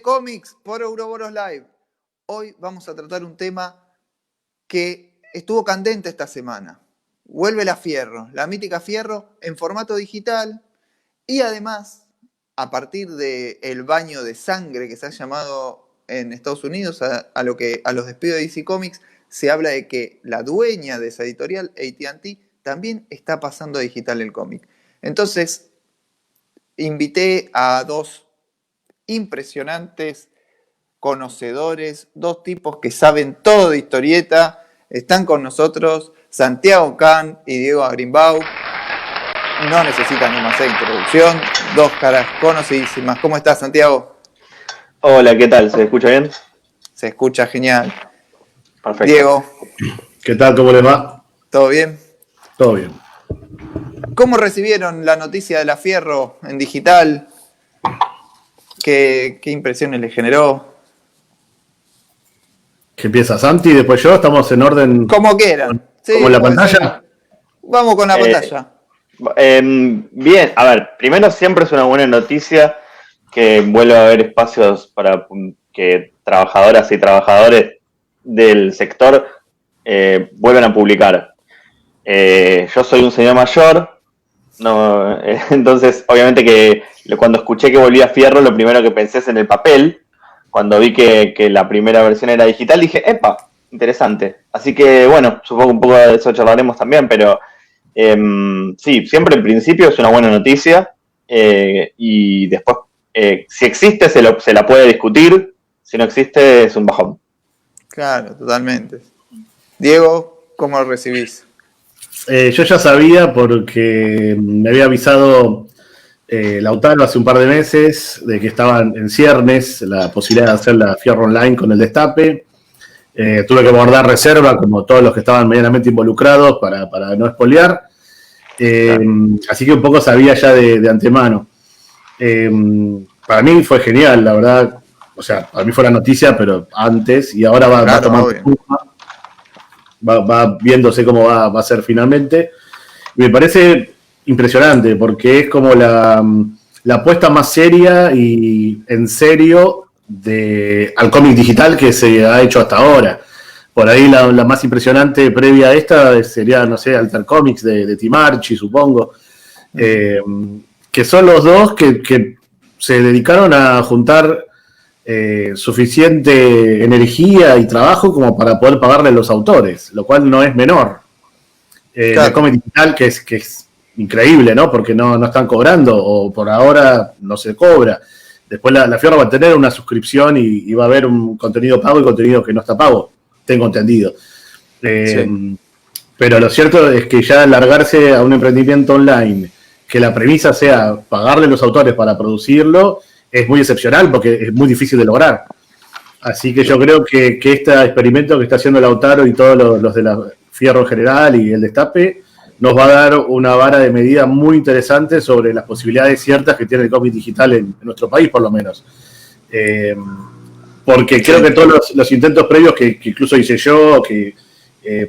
Cómics por Ouroboros Live. Hoy vamos a tratar un tema que estuvo candente esta semana. Vuelve la Fierro, la mítica Fierro en formato digital y además, a partir del baño de sangre que se ha llamado en Estados Unidos a los despidos de DC Comics, se habla de que la dueña de esa editorial, AT&T, también está pasando a digital el cómic. Entonces, invité a dos impresionantes conocedores, dos tipos que saben todo de historieta. Están con nosotros Santiago Can y Diego Agrimbau. No necesitan demasiada introducción, dos caras conocidísimas. ¿Cómo estás, Santiago? Hola, ¿qué tal? ¿Se escucha bien? Se escucha genial. Perfecto. Diego. ¿Qué tal? ¿Cómo les va? ¿Todo bien? Todo bien. ¿Cómo recibieron la noticia de la Fierro en digital? ¿Qué impresiones les generó? ¿Qué empieza Santi? Después yo, estamos en orden. Como quieran. Sí, ¿Como en la puede pantalla? ser. Vamos con la pantalla. Bien, a ver, primero siempre es una buena noticia que vuelva a haber espacios para que trabajadoras y trabajadores del sector vuelvan a publicar. Yo soy un señor mayor, no, entonces obviamente que cuando escuché que volvía Fierro, lo primero que pensé es en el papel. Cuando vi que la primera versión era digital, dije, ¡epa! Interesante. Así que, bueno, supongo que un poco de eso charlaremos también, pero sí, siempre en principio es una buena noticia y después, si existe, se la puede discutir. Si no existe, es un bajón. Claro, totalmente. Diego, ¿cómo lo recibís? Yo ya sabía porque me había avisado Lautaro hace un par de meses de que estaban en ciernes la posibilidad de hacer la Fierro Online con el Destape. Tuve que guardar reserva, como todos los que estaban medianamente involucrados, para no espolear. Así que un poco sabía ya de antemano. Para mí fue genial, la verdad. O sea, para mí fue la noticia, pero antes, y ahora va a tomar forma. Va viéndose cómo va a ser finalmente. Y me parece impresionante, porque es como la apuesta más seria y en serio al cómic digital que se ha hecho hasta ahora. Por ahí la más impresionante previa a esta sería, no sé, Alter Comics de Tim Archie, supongo. Que son los dos que se dedicaron a juntar suficiente energía y trabajo como para poder pagarle a los autores, lo cual no es menor. Claro. El cómic digital que es increíble, ¿no? Porque no están cobrando, o por ahora no se cobra. Después la Fierro va a tener una suscripción y va a haber un contenido pago y contenido que no está pago, tengo entendido. Sí. Pero lo cierto es que ya largarse a un emprendimiento online, que la premisa sea pagarle a los autores para producirlo, es muy excepcional porque es muy difícil de lograr. Así que yo creo que este experimento que está haciendo Lautaro y todos los de la Fierro en general y el Destape nos va a dar una vara de medida muy interesante sobre las posibilidades ciertas que tiene el cómic digital en nuestro país, por lo menos. Porque creo que todos los intentos previos que incluso hice yo, que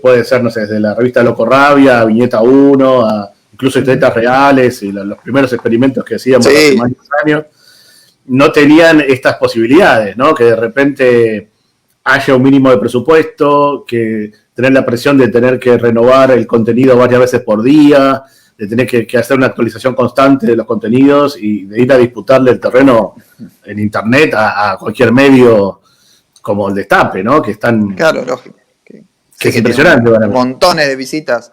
puede ser, no sé, desde la revista Loco Rabia, Viñeta 1, a incluso historietas reales y los primeros experimentos que hacíamos hace más de años, no tenían estas posibilidades, ¿no? Que de repente haya un mínimo de presupuesto, que tener la presión de tener que renovar el contenido varias veces por día, de tener que hacer una actualización constante de los contenidos y de ir a disputarle el terreno en internet a cualquier medio como el Destape, ¿no? Que están... Claro, lógico. Que es impresionante. Montones de visitas.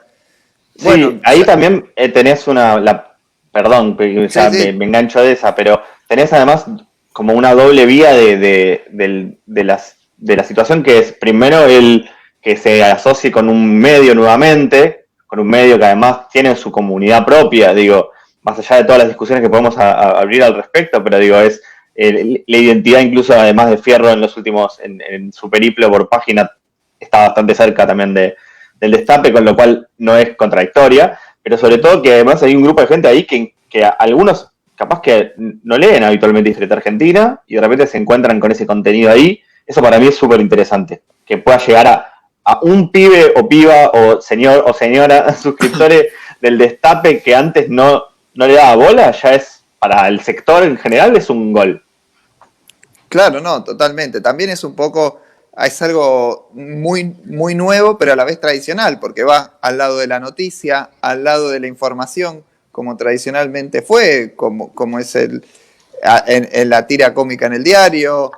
Sí, Bueno, ahí también tenés perdón, ya sí. me engancho de esa, pero tenés además como una doble vía de la situación, que es primero el que se asocie con un medio nuevamente, con un medio que además tiene su comunidad propia, digo, más allá de todas las discusiones que podemos abrir al respecto, pero digo, es la identidad incluso además de Fierro en los últimos, en su periplo por página, está bastante cerca también del Destape, con lo cual no es contradictoria, pero sobre todo que además hay un grupo de gente ahí que algunos capaz que no leen habitualmente Historieta Argentina y de repente se encuentran con ese contenido ahí. Eso para mí es súper interesante, que pueda llegar a un pibe o piba o señor o señora suscriptores del Destape que antes no le daba bola, ya es, para el sector en general, es un gol. Claro, no, totalmente. También es algo muy, muy nuevo, pero a la vez tradicional, porque va al lado de la noticia, al lado de la información, como tradicionalmente fue, como es en la tira cómica en el diario.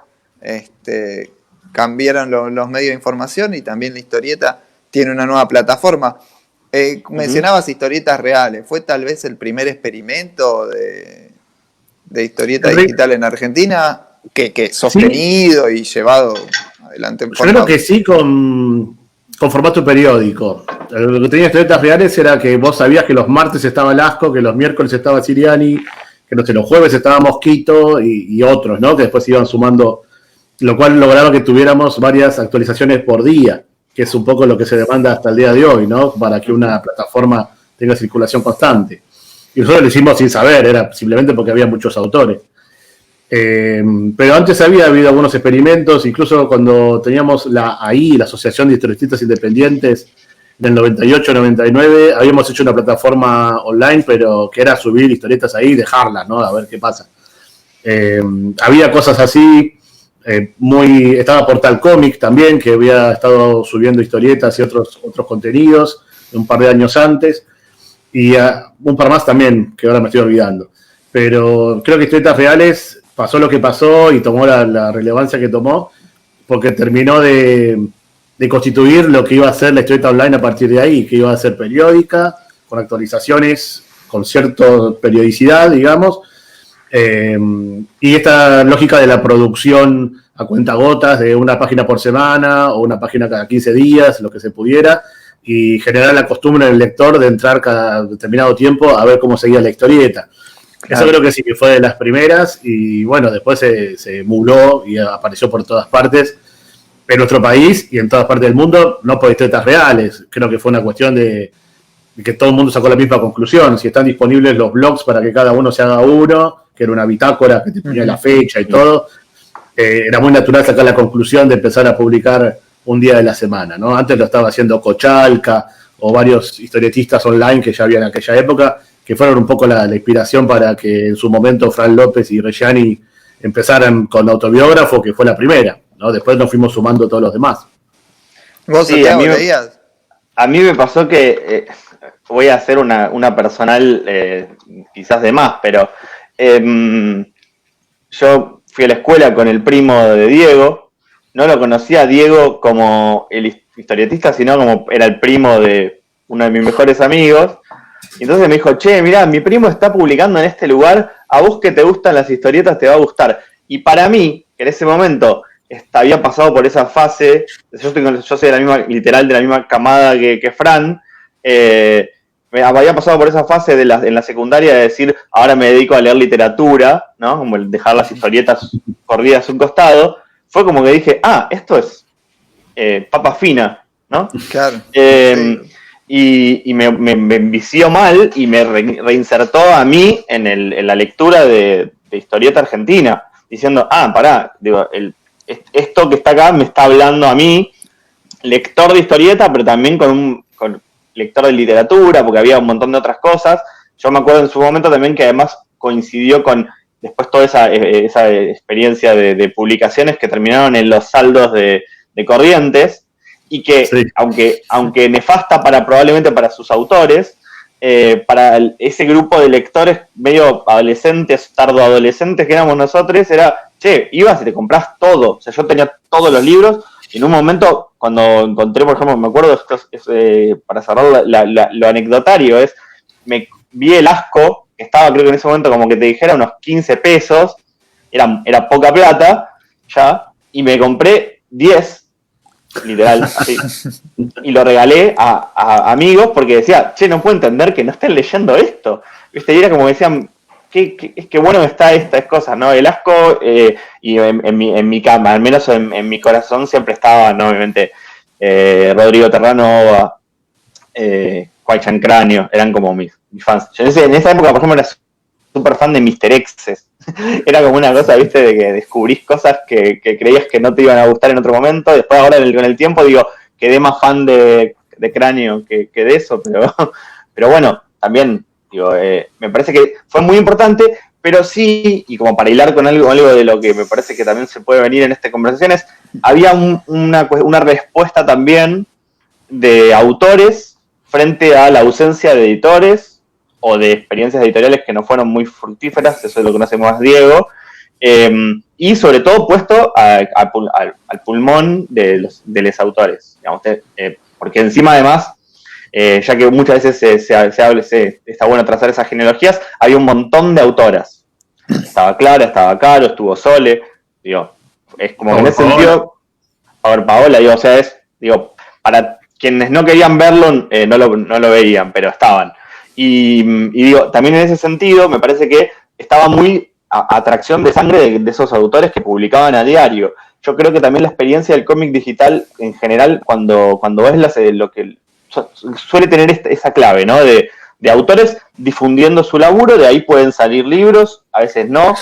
Cambiaron los medios de información y también la historieta tiene una nueva plataforma. Mencionabas historietas reales. ¿Fue tal vez el primer experimento de historieta digital en Argentina? Que sostenido y llevado adelante en forma... Yo creo que sí, con formato periódico. Lo que tenía historietas reales era que vos sabías que los martes estaba Lasco, que los miércoles estaba Siriani, que los jueves estaba Mosquito y otros, ¿no? Que después iban sumando, lo cual lograba que tuviéramos varias actualizaciones por día, que es un poco lo que se demanda hasta el día de hoy, ¿no? Para que una plataforma tenga circulación constante. Y nosotros lo hicimos sin saber, era simplemente porque había muchos autores. Pero antes había habido algunos experimentos, incluso cuando teníamos la Asociación de Historietistas Independientes, en el 98-99, habíamos hecho una plataforma online, pero que era subir historietas ahí y dejarlas, ¿no? A ver qué pasa. Había cosas así, estaba Portal Comic también, que había estado subiendo historietas y otros contenidos un par de años antes, y un par más también, que ahora me estoy olvidando. Pero creo que Historietas Reales pasó lo que pasó y tomó la relevancia que tomó, porque terminó de constituir lo que iba a ser la historieta online a partir de ahí, que iba a ser periódica, con actualizaciones, con cierta periodicidad, digamos, y esta lógica de la producción a cuentagotas de una página por semana o una página cada 15 días, lo que se pudiera, y generar la costumbre del lector de entrar cada determinado tiempo a ver cómo seguía la historieta. Eso creo que sí que fue de las primeras y bueno, después se muló y apareció por todas partes en nuestro país y en todas partes del mundo, no por historietas reales. Creo que fue una cuestión de que todo el mundo sacó la misma conclusión. Si están disponibles los blogs para que cada uno se haga uno, que era una bitácora que te ponía la fecha y todo, era muy natural sacar la conclusión de empezar a publicar un día de la semana, ¿no? Antes lo estaba haciendo Cochalca o varios historietistas online que ya había en aquella época, que fueron un poco la inspiración para que en su momento Fran López y Reggiani empezaran con Autobiógrafo, que fue la primera, ¿no? Después nos fuimos sumando todos los demás. ¿Vos, sí, Santiago, leías? A mí me pasó que, voy a hacer una personal quizás de más, pero yo fui a la escuela con el primo de Diego, no lo conocía a Diego como el historietista, sino como era el primo de uno de mis mejores amigos. Y entonces me dijo, che, mirá, mi primo está publicando en este lugar, a vos que te gustan las historietas te va a gustar. Y para mí, que en ese momento había pasado por esa fase, yo soy de la misma, literal de la misma camada que Fran, me había pasado por esa fase en la secundaria de decir, ahora me dedico a leer literatura, ¿no? Como el dejar las historietas corridas a un costado. Fue como que dije, esto es papa fina, ¿no? Claro. Sí. Y me envició mal y me reinsertó a mí en la lectura de historieta argentina, diciendo, pará, digo, esto que está acá me está hablando a mí, lector de historieta, pero también con lector de literatura, porque había un montón de otras cosas. Yo me acuerdo en su momento también que además coincidió con después toda esa experiencia de publicaciones que terminaron en los saldos de Corrientes, y que, sí, aunque nefasta probablemente para sus autores, para ese grupo de lectores medio adolescentes, tardoadolescentes que éramos nosotros, era che, ibas y te comprás todo. O sea, yo tenía todos los libros y en un momento, cuando encontré, por ejemplo, me acuerdo, para cerrar lo anecdotario, me vi el Asco, que estaba creo que en ese momento como que te dijera unos 15 pesos, era poca plata ya, y me compré 10, literal, así, y lo regalé a amigos porque decía, che, no puedo entender que no estén leyendo esto, ¿viste? Y era como que decían, qué bueno está estas cosas, ¿no? El Asco, y en mi cama, al menos en mi corazón siempre estaba, ¿no? Obviamente, Rodrigo Terranova, Huaychan Cráneo, eran como mis fans. Yo en esa época, por ejemplo, era súper fan de Mr. Exes. Era como una cosa, viste, de que descubrís cosas que creías que no te iban a gustar en otro momento. Después ahora con el tiempo digo, quedé más fan de Cráneo que de eso, pero bueno, también digo, me parece que fue muy importante, pero sí, y como para hilar con algo de lo que me parece que también se puede venir en estas conversaciones, había una respuesta también de autores frente a la ausencia de editores o de experiencias editoriales que no fueron muy fructíferas, eso es lo que conoce más Diego, y sobre todo puesto al pulmón de los autores, digamos, porque encima además, ya que muchas veces está bueno trazar esas genealogías, había un montón de autoras. Estaba Clara, estaba Caro, estuvo Sole, digo, es como que en ese sentido, Paola, digo, o sea, para quienes no querían verlo, no lo veían, pero estaban. Y digo, también en ese sentido, me parece que estaba muy a atracción de sangre de esos autores que publicaban a diario. Yo creo que también la experiencia del cómic digital, en general, cuando ves lo que suele tener esa clave, ¿no? De autores difundiendo su laburo, de ahí pueden salir libros, a veces no,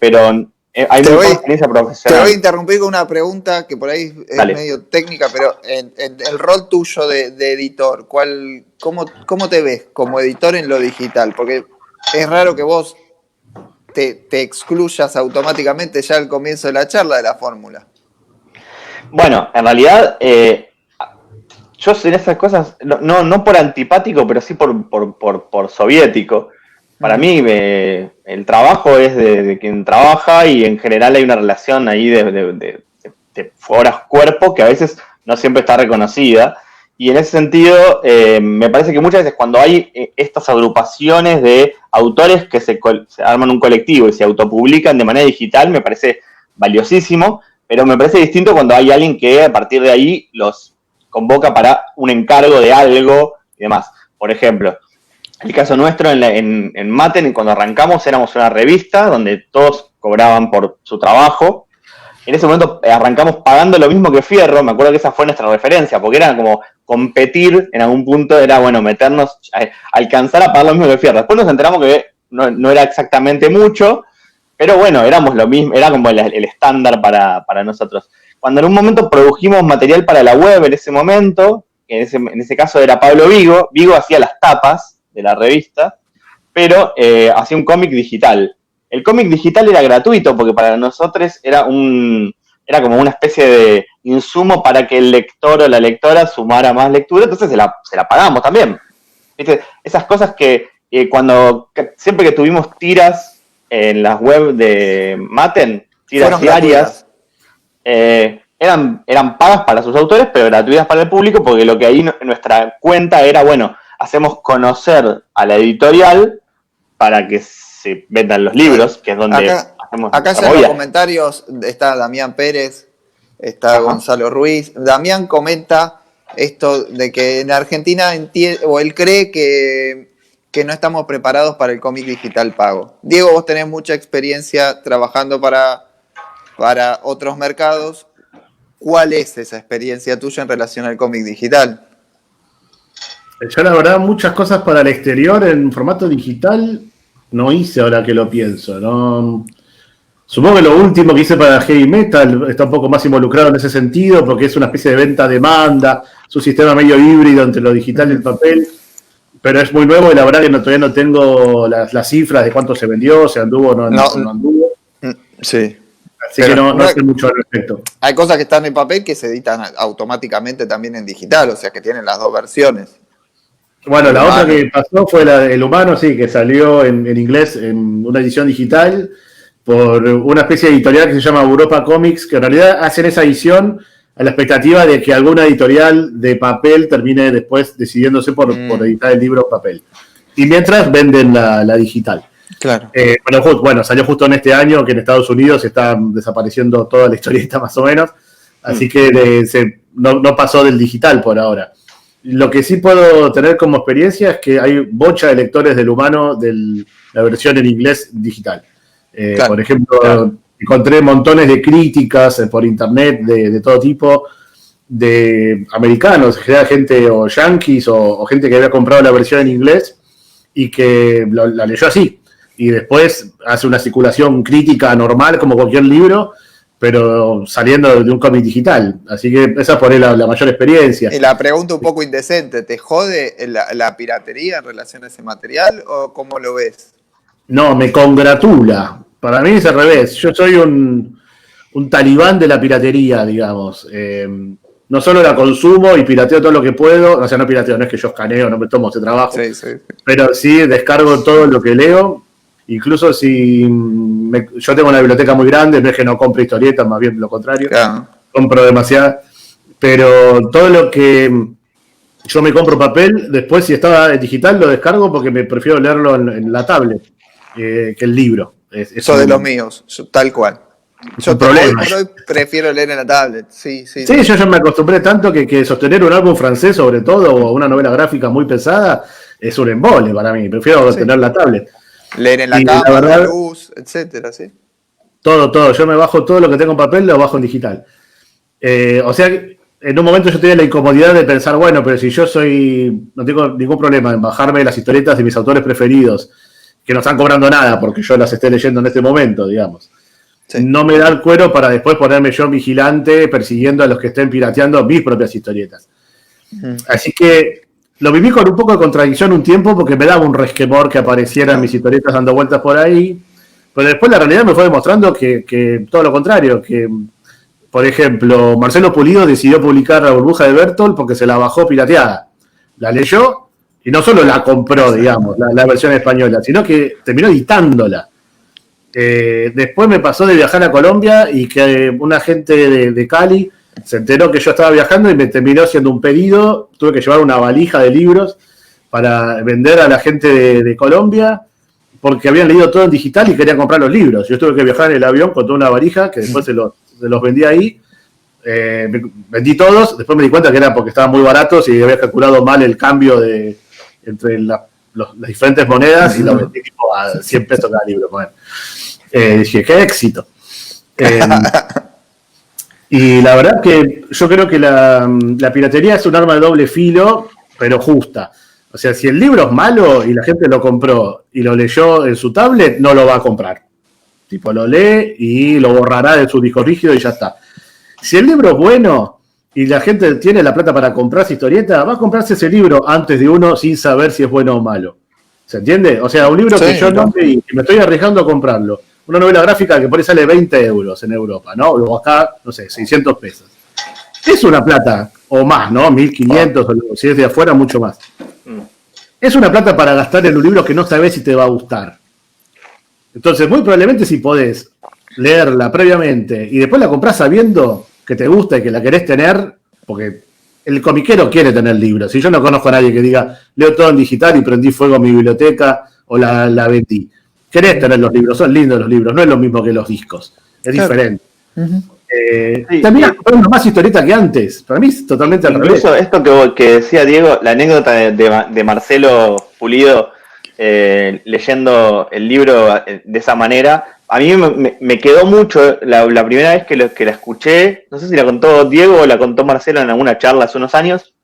pero hay mucha experiencia profesional. Te voy a interrumpir con una pregunta que por ahí es medio técnica, pero en el rol tuyo de editor, ¿cómo te ves como editor en lo digital? Porque es raro que vos te excluyas automáticamente ya al comienzo de la charla de la fórmula. Bueno, en realidad, yo en esas cosas, no por antipático, pero sí por soviético. Para mí, el trabajo es de quien trabaja y en general hay una relación ahí de horas-cuerpo que a veces no siempre está reconocida. Y en ese sentido, me parece que muchas veces cuando hay estas agrupaciones de autores que se arman un colectivo y se autopublican de manera digital, me parece valiosísimo, pero me parece distinto cuando hay alguien que a partir de ahí los convoca para un encargo de algo y demás. Por ejemplo, el caso nuestro en Maten, cuando arrancamos, éramos una revista donde todos cobraban por su trabajo. En ese momento arrancamos pagando lo mismo que Fierro, me acuerdo que esa fue nuestra referencia, porque era como competir en algún punto, era bueno, meternos, alcanzar a pagar lo mismo que Fierro. Después nos enteramos que no era exactamente mucho, pero bueno, éramos lo mismo, era como el estándar para nosotros. Cuando en un momento produjimos material para la web, en ese momento, en ese caso era Pablo Vigo hacía las tapas de la revista, pero hacía un cómic digital. El cómic digital era gratuito porque para nosotros era como una especie de insumo para que el lector o la lectora sumara más lectura, entonces se la pagamos también. ¿Viste? Esas cosas que siempre que tuvimos tiras en las web de Maten, tiras diarias, eran pagas para sus autores, pero gratuitas para el público, porque lo que ahí nuestra cuenta era, bueno, hacemos conocer a la editorial para que se vendan los libros, que es donde hacemos. Acá ya en los comentarios está Damián Pérez, está Gonzalo Ruiz. Damián comenta esto de que en Argentina él cree que no estamos preparados para el cómic digital pago. Diego, vos tenés mucha experiencia trabajando para otros mercados. ¿Cuál es esa experiencia tuya en relación al cómic digital? Yo la verdad muchas cosas para el exterior en formato digital no hice ahora que lo pienso, ¿no? Supongo que lo último que hice para Heavy Metal está un poco más involucrado en ese sentido porque es una especie de venta-demanda, es un sistema medio híbrido entre lo digital y el papel, pero es muy nuevo y la verdad que todavía no tengo las cifras de cuánto se vendió, se anduvo o no anduvo. Sí. Así que no sé mucho al respecto. Hay cosas que están en papel que se editan automáticamente también en digital, o sea que tienen las dos versiones. Bueno, la otra que pasó fue la del humano, sí, que salió en inglés en una edición digital, por una especie de editorial que se llama Europa Comics, que en realidad hacen esa edición a la expectativa de que alguna editorial de papel termine después decidiéndose por editar el libro en papel. Y mientras venden la digital. Claro. Bueno, salió justo en este año que en Estados Unidos está desapareciendo toda la historieta más o menos, así que no pasó del digital por ahora. Lo que sí puedo tener como experiencia es que hay bocha de lectores del humano de la versión en inglés digital. Claro, por ejemplo, claro. Encontré montones de críticas por internet de todo tipo, de americanos, en general gente o yankees o gente que había comprado la versión en inglés y que la leyó así. Y después hace una circulación crítica normal como cualquier libro, pero saliendo de un cómic digital. Así que esa por ahí la mayor experiencia. Y la pregunta un poco indecente, ¿te jode la piratería en relación a ese material o cómo lo ves? No, me congratula. Para mí es al revés. Yo soy un talibán de la piratería, digamos. No solo la consumo y pirateo todo lo que puedo. O sea, no pirateo, no es que yo escaneo, no me tomo ese trabajo. Sí. Pero sí descargo todo lo que leo. Incluso si yo tengo una biblioteca muy grande, no es que no compre historietas, más bien lo contrario. Claro. Compro demasiado. Pero todo lo que yo me compro papel, después si está en digital lo descargo porque me prefiero leerlo en la tablet que el libro. Eso de los míos, tal cual. Yo hoy prefiero leer en la tablet. Sí, yo ya me acostumbré tanto que sostener un álbum francés, sobre todo, o una novela gráfica muy pesada, es un embole para mí. Prefiero tener la tablet. Leer en la cama, la luz, etcétera, ¿sí? Todo. Yo me bajo todo lo que tengo en papel, lo bajo en digital. O sea, en un momento yo tenía la incomodidad de pensar, bueno, pero si yo no tengo ningún problema en bajarme las historietas de mis autores preferidos, que no están cobrando nada porque yo las esté leyendo en este momento, digamos. Sí. No me da el cuero para después ponerme yo vigilante persiguiendo a los que estén pirateando mis propias historietas. Así que lo viví con un poco de contradicción un tiempo porque me daba un resquemor que aparecieran mis historietas dando vueltas por ahí, pero después la realidad me fue demostrando que todo lo contrario, que por ejemplo Marcelo Pulido decidió publicar La burbuja de Bertolt porque se la bajó pirateada, la leyó y no solo la compró, digamos, la versión española, sino que terminó editándola. Después me pasó de viajar a Colombia y que una gente de Cali se enteró que yo estaba viajando y me terminó haciendo un pedido. Tuve que llevar una valija de libros para vender a la gente de Colombia porque habían leído todo en digital y querían comprar los libros. Yo tuve que viajar en el avión con toda una valija que después se los vendí ahí. Vendí todos, después me di cuenta que era porque estaban muy baratos y había calculado mal el cambio entre las diferentes monedas y lo vendí tipo a 100 pesos cada libro. Bueno, dije, qué éxito. Y la verdad que yo creo que la piratería es un arma de doble filo, pero justa. O sea, si el libro es malo y la gente lo compró y lo leyó en su tablet, no lo va a comprar. Tipo, lo lee y lo borrará de su disco rígido y ya está. Si el libro es bueno y la gente tiene la plata para comprarse historieta, va a comprarse ese libro antes de uno sin saber si es bueno o malo. ¿Se entiende? O sea, un libro que yo no leí y me estoy arriesgando a comprarlo. Una novela gráfica que por ahí sale 20 euros en Europa, ¿no? Luego acá, no sé, 600 pesos. Es una plata, o más, ¿no? 1.500, o si es de afuera, mucho más. Es una plata para gastar en un libro que no sabes si te va a gustar. Entonces, muy probablemente si podés leerla previamente y después la comprás sabiendo que te gusta y que la querés tener, porque el comiquero quiere tener libros. Si yo no conozco a nadie que diga, leo todo en digital y prendí fuego a mi biblioteca o la vendí. Querés tener los libros, son lindos los libros, no es lo mismo que los discos, es diferente. También hay más historieta que antes, para mí es totalmente al revés. Incluso esto que decía Diego, la anécdota de Marcelo Pulido leyendo el libro de esa manera, a mí me quedó mucho la primera vez que la escuché, no sé si la contó Diego o la contó Marcelo en alguna charla hace unos años,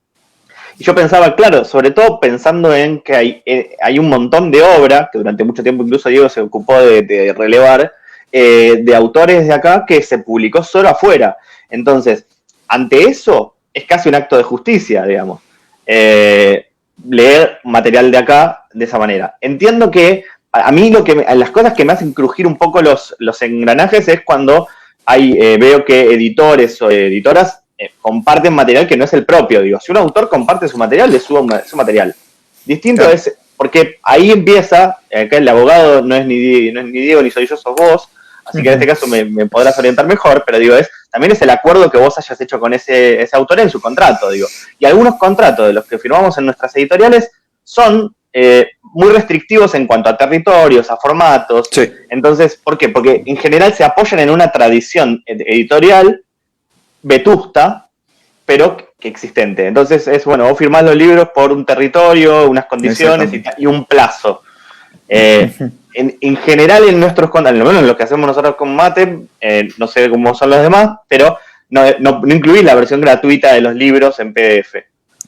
y yo pensaba, claro, sobre todo pensando en que hay un montón de obra, que durante mucho tiempo incluso Diego se ocupó de relevar, de autores de acá que se publicó solo afuera. Entonces, ante eso, es casi un acto de justicia, digamos. Leer material de acá de esa manera. Entiendo que a mí las cosas que me hacen crujir un poco los engranajes es cuando veo que editores o editoras comparten material que no es el propio. Digo, si un autor comparte su material, le subo su material. Distinto es, porque ahí empieza, acá el abogado no es ni Diego ni soy yo, sos vos, así que en este caso me podrás orientar mejor, pero digo, también es el acuerdo que vos hayas hecho con ese autor en su contrato, digo. Y algunos contratos de los que firmamos en nuestras editoriales son muy restrictivos en cuanto a territorios, a formatos. Sí. Entonces, ¿por qué? Porque en general se apoyan en una tradición editorial vetusta, pero que existente. Entonces es, bueno, vos firmás los libros por un territorio, unas condiciones y un plazo. En general en nuestros contratos, bueno, en lo que hacemos nosotros con Mate, no sé cómo son los demás, pero no incluís la versión gratuita de los libros en PDF.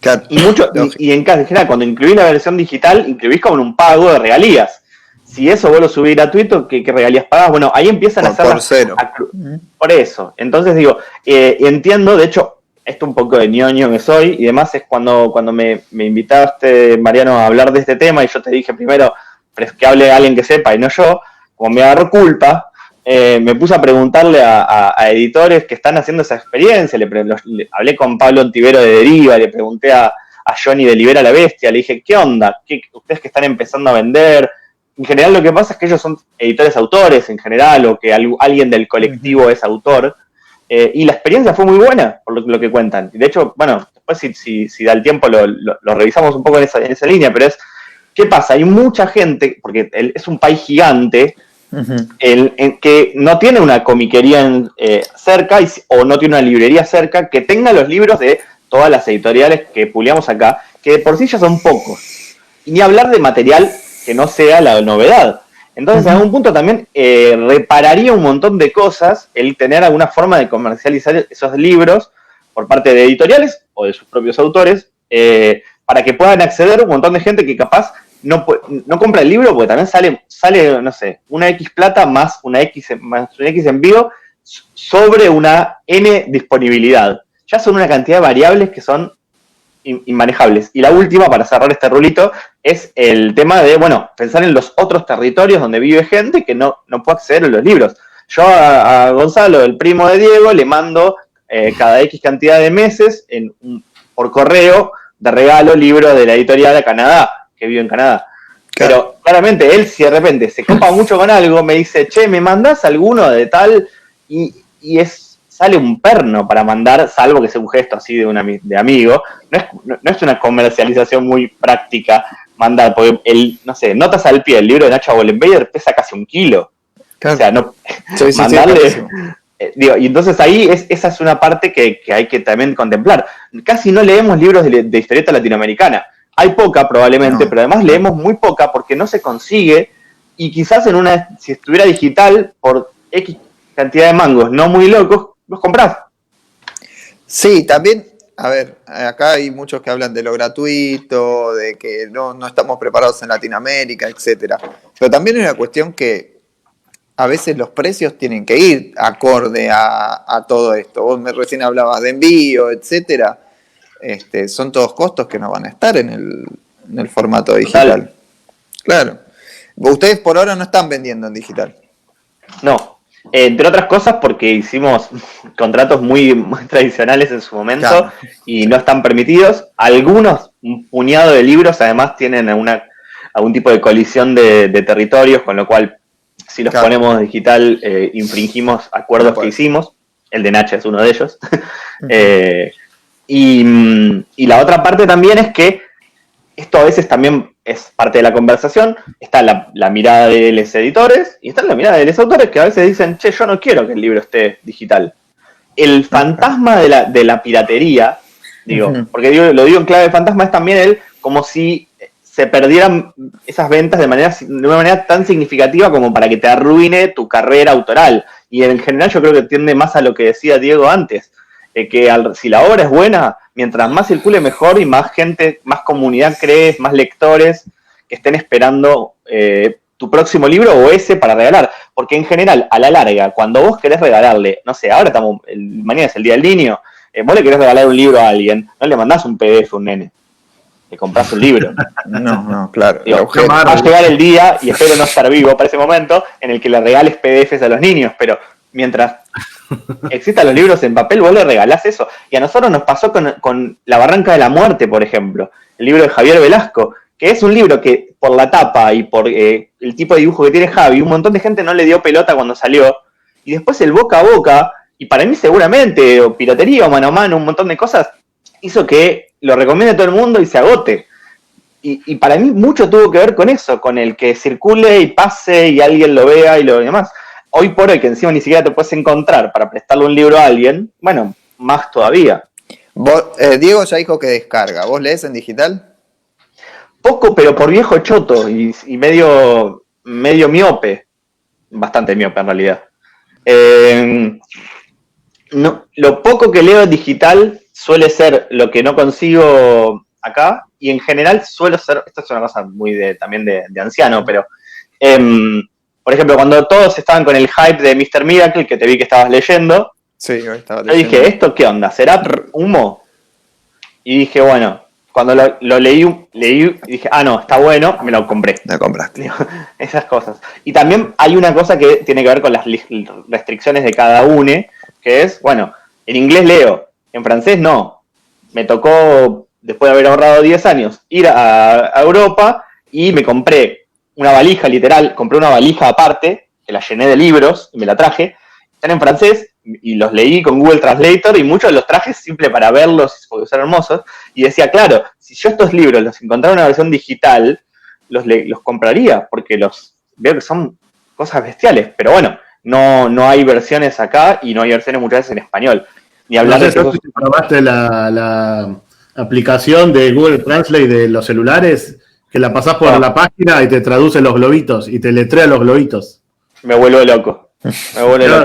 Claro. Y en general, cuando incluís la versión digital, incluís como un pago de regalías. Si eso vos lo subís gratuito, ¿qué regalías pagás? Bueno, ahí empiezan a hacer por cero. Por eso. Entonces digo, entiendo, de hecho, esto un poco de ñoño que soy, y demás es cuando me invitaste, Mariano, a hablar de este tema, y yo te dije primero que hable alguien que sepa y no yo, como me agarró culpa, me puse a preguntarle a editores que están haciendo esa experiencia, hablé con Pablo Ontivero de Deriva, le pregunté a Johnny de Libera la Bestia, le dije, ¿qué onda? ¿Ustedes que están empezando a vender? En general lo que pasa es que ellos son editores autores en general, o que alguien del colectivo es autor, y la experiencia fue muy buena, por lo que cuentan. Y de hecho, bueno, después si da el tiempo lo revisamos un poco en esa línea, pero ¿qué pasa? Hay mucha gente, porque es un país gigante, que no tiene una comiquería cerca o no tiene una librería cerca que tenga los libros de todas las editoriales que publicamos acá, que de por sí ya son pocos. Y ni hablar de material que no sea la novedad. Entonces, en algún punto también repararía un montón de cosas el tener alguna forma de comercializar esos libros por parte de editoriales o de sus propios autores, para que puedan acceder un montón de gente que capaz no compra el libro, porque también sale, no sé, una X plata más una X envío sobre una N disponibilidad. Ya son una cantidad de variables que son inmanejables. Y la última, para cerrar este rulito, es el tema de, bueno, pensar en los otros territorios donde vive gente que no puede acceder a los libros. Yo a Gonzalo, el primo de Diego, le mando cada X cantidad de meses por correo de regalo libros de la editorial de Canadá, que vive en Canadá. Claro. Pero claramente él, si de repente se copa mucho con algo, me dice, che, ¿me mandás alguno de tal? Y sale un perno para mandar, salvo que sea un gesto así de amigo. No es una comercialización muy práctica mandar, porque no sé, notas al pie, el libro de Nacho Bollenbader pesa casi 1 kilo. Claro. O sea, no mandarle... y entonces ahí esa es una parte que hay que también contemplar. Casi no leemos libros de historieta latinoamericana. Hay poca probablemente, pero además leemos muy poca porque no se consigue, y quizás si estuviera digital, por X cantidad de mangos no muy locos, los comprás. Sí, también, a ver, acá hay muchos que hablan de lo gratuito, de que no estamos preparados en Latinoamérica, etcétera. Pero también es una cuestión que a veces los precios tienen que ir acorde a todo esto. Vos recién hablabas de envío, etcétera. Son todos costos que no van a estar en el formato digital. Total. Claro. Ustedes por ahora no están vendiendo en digital. No. Entre otras cosas porque hicimos contratos muy tradicionales en su momento, claro, y no están permitidos. Algunos, un puñado de libros, además tienen algún tipo de colisión de territorios, con lo cual si los ponemos digital infringimos acuerdos que hicimos. El de Nacha es uno de ellos. Y la otra parte también es que esto a veces también es parte de la conversación. Está la mirada de los editores y está la mirada de los autores, que a veces dicen, che, yo no quiero que el libro esté digital. El fantasma de la piratería, digo, porque lo digo en clave de fantasma, es también como si se perdieran esas ventas de una manera tan significativa como para que te arruine tu carrera autoral. Y en general yo creo que tiende más a lo que decía Diego antes, que si la obra es buena, mientras más circule mejor y más gente, más comunidad crees, más lectores que estén esperando tu próximo libro o ese para regalar. Porque en general, a la larga, cuando vos querés regalarle, no sé, ahora mañana es el Día del Niño, vos le querés regalar un libro a alguien, no le mandás un PDF a un nene, le comprás un libro. No, claro. Digo, va a llegar el día, y espero no estar vivo para ese momento, en el que le regales PDFs a los niños, pero mientras existan los libros en papel, vos le regalás eso. Y a nosotros nos pasó con La Barranca de la Muerte, por ejemplo, el libro de Javier Velasco, que es un libro que por la tapa y por el tipo de dibujo que tiene Javi, un montón de gente no le dio pelota cuando salió, y después el boca a boca, y para mí seguramente, o piratería, o mano a mano, un montón de cosas, hizo que lo recomiende todo el mundo y se agote. Y para mí mucho tuvo que ver con eso, con el que circule y pase y alguien lo vea y lo demás. Hoy por hoy, que encima ni siquiera te puedes encontrar para prestarle un libro a alguien, bueno, más todavía. Diego ya dijo que descarga. ¿Vos lees en digital? Poco, pero por viejo choto y medio miope. Bastante miope en realidad. No, lo poco que leo en digital suele ser lo que no consigo acá, y en general suelo ser, esto es una cosa muy también de anciano, pero por ejemplo, cuando todos estaban con el hype de Mr. Miracle, que te vi que estabas leyendo, Sí, yo estaba yo leyendo. dije, ¿esto qué onda? ¿Será humo? Y dije, bueno, cuando lo leí y dije, no, está bueno, me lo compré. La compraste. Digo, esas cosas. Y también hay una cosa que tiene que ver con las restricciones de cada uno, que es, bueno, en inglés leo, en francés no. Me tocó, después de haber ahorrado 10 años, ir a Europa y me compré una valija, literal, compré una valija aparte, que la llené de libros y me la traje. Están en francés y los leí con Google Translator y muchos los traje simple para verlos porque son hermosos. Y decía, claro, si yo estos libros los encontrara en una versión digital, los compraría porque los veo que son cosas bestiales. Pero bueno, no hay versiones acá y no hay versiones muchas veces en español. Ni hablar de ¿No sé si probaste la aplicación de Google Translate de los celulares? Que la pasás por la página y te traduce los globitos y te letrea los globitos. Me vuelvo loco.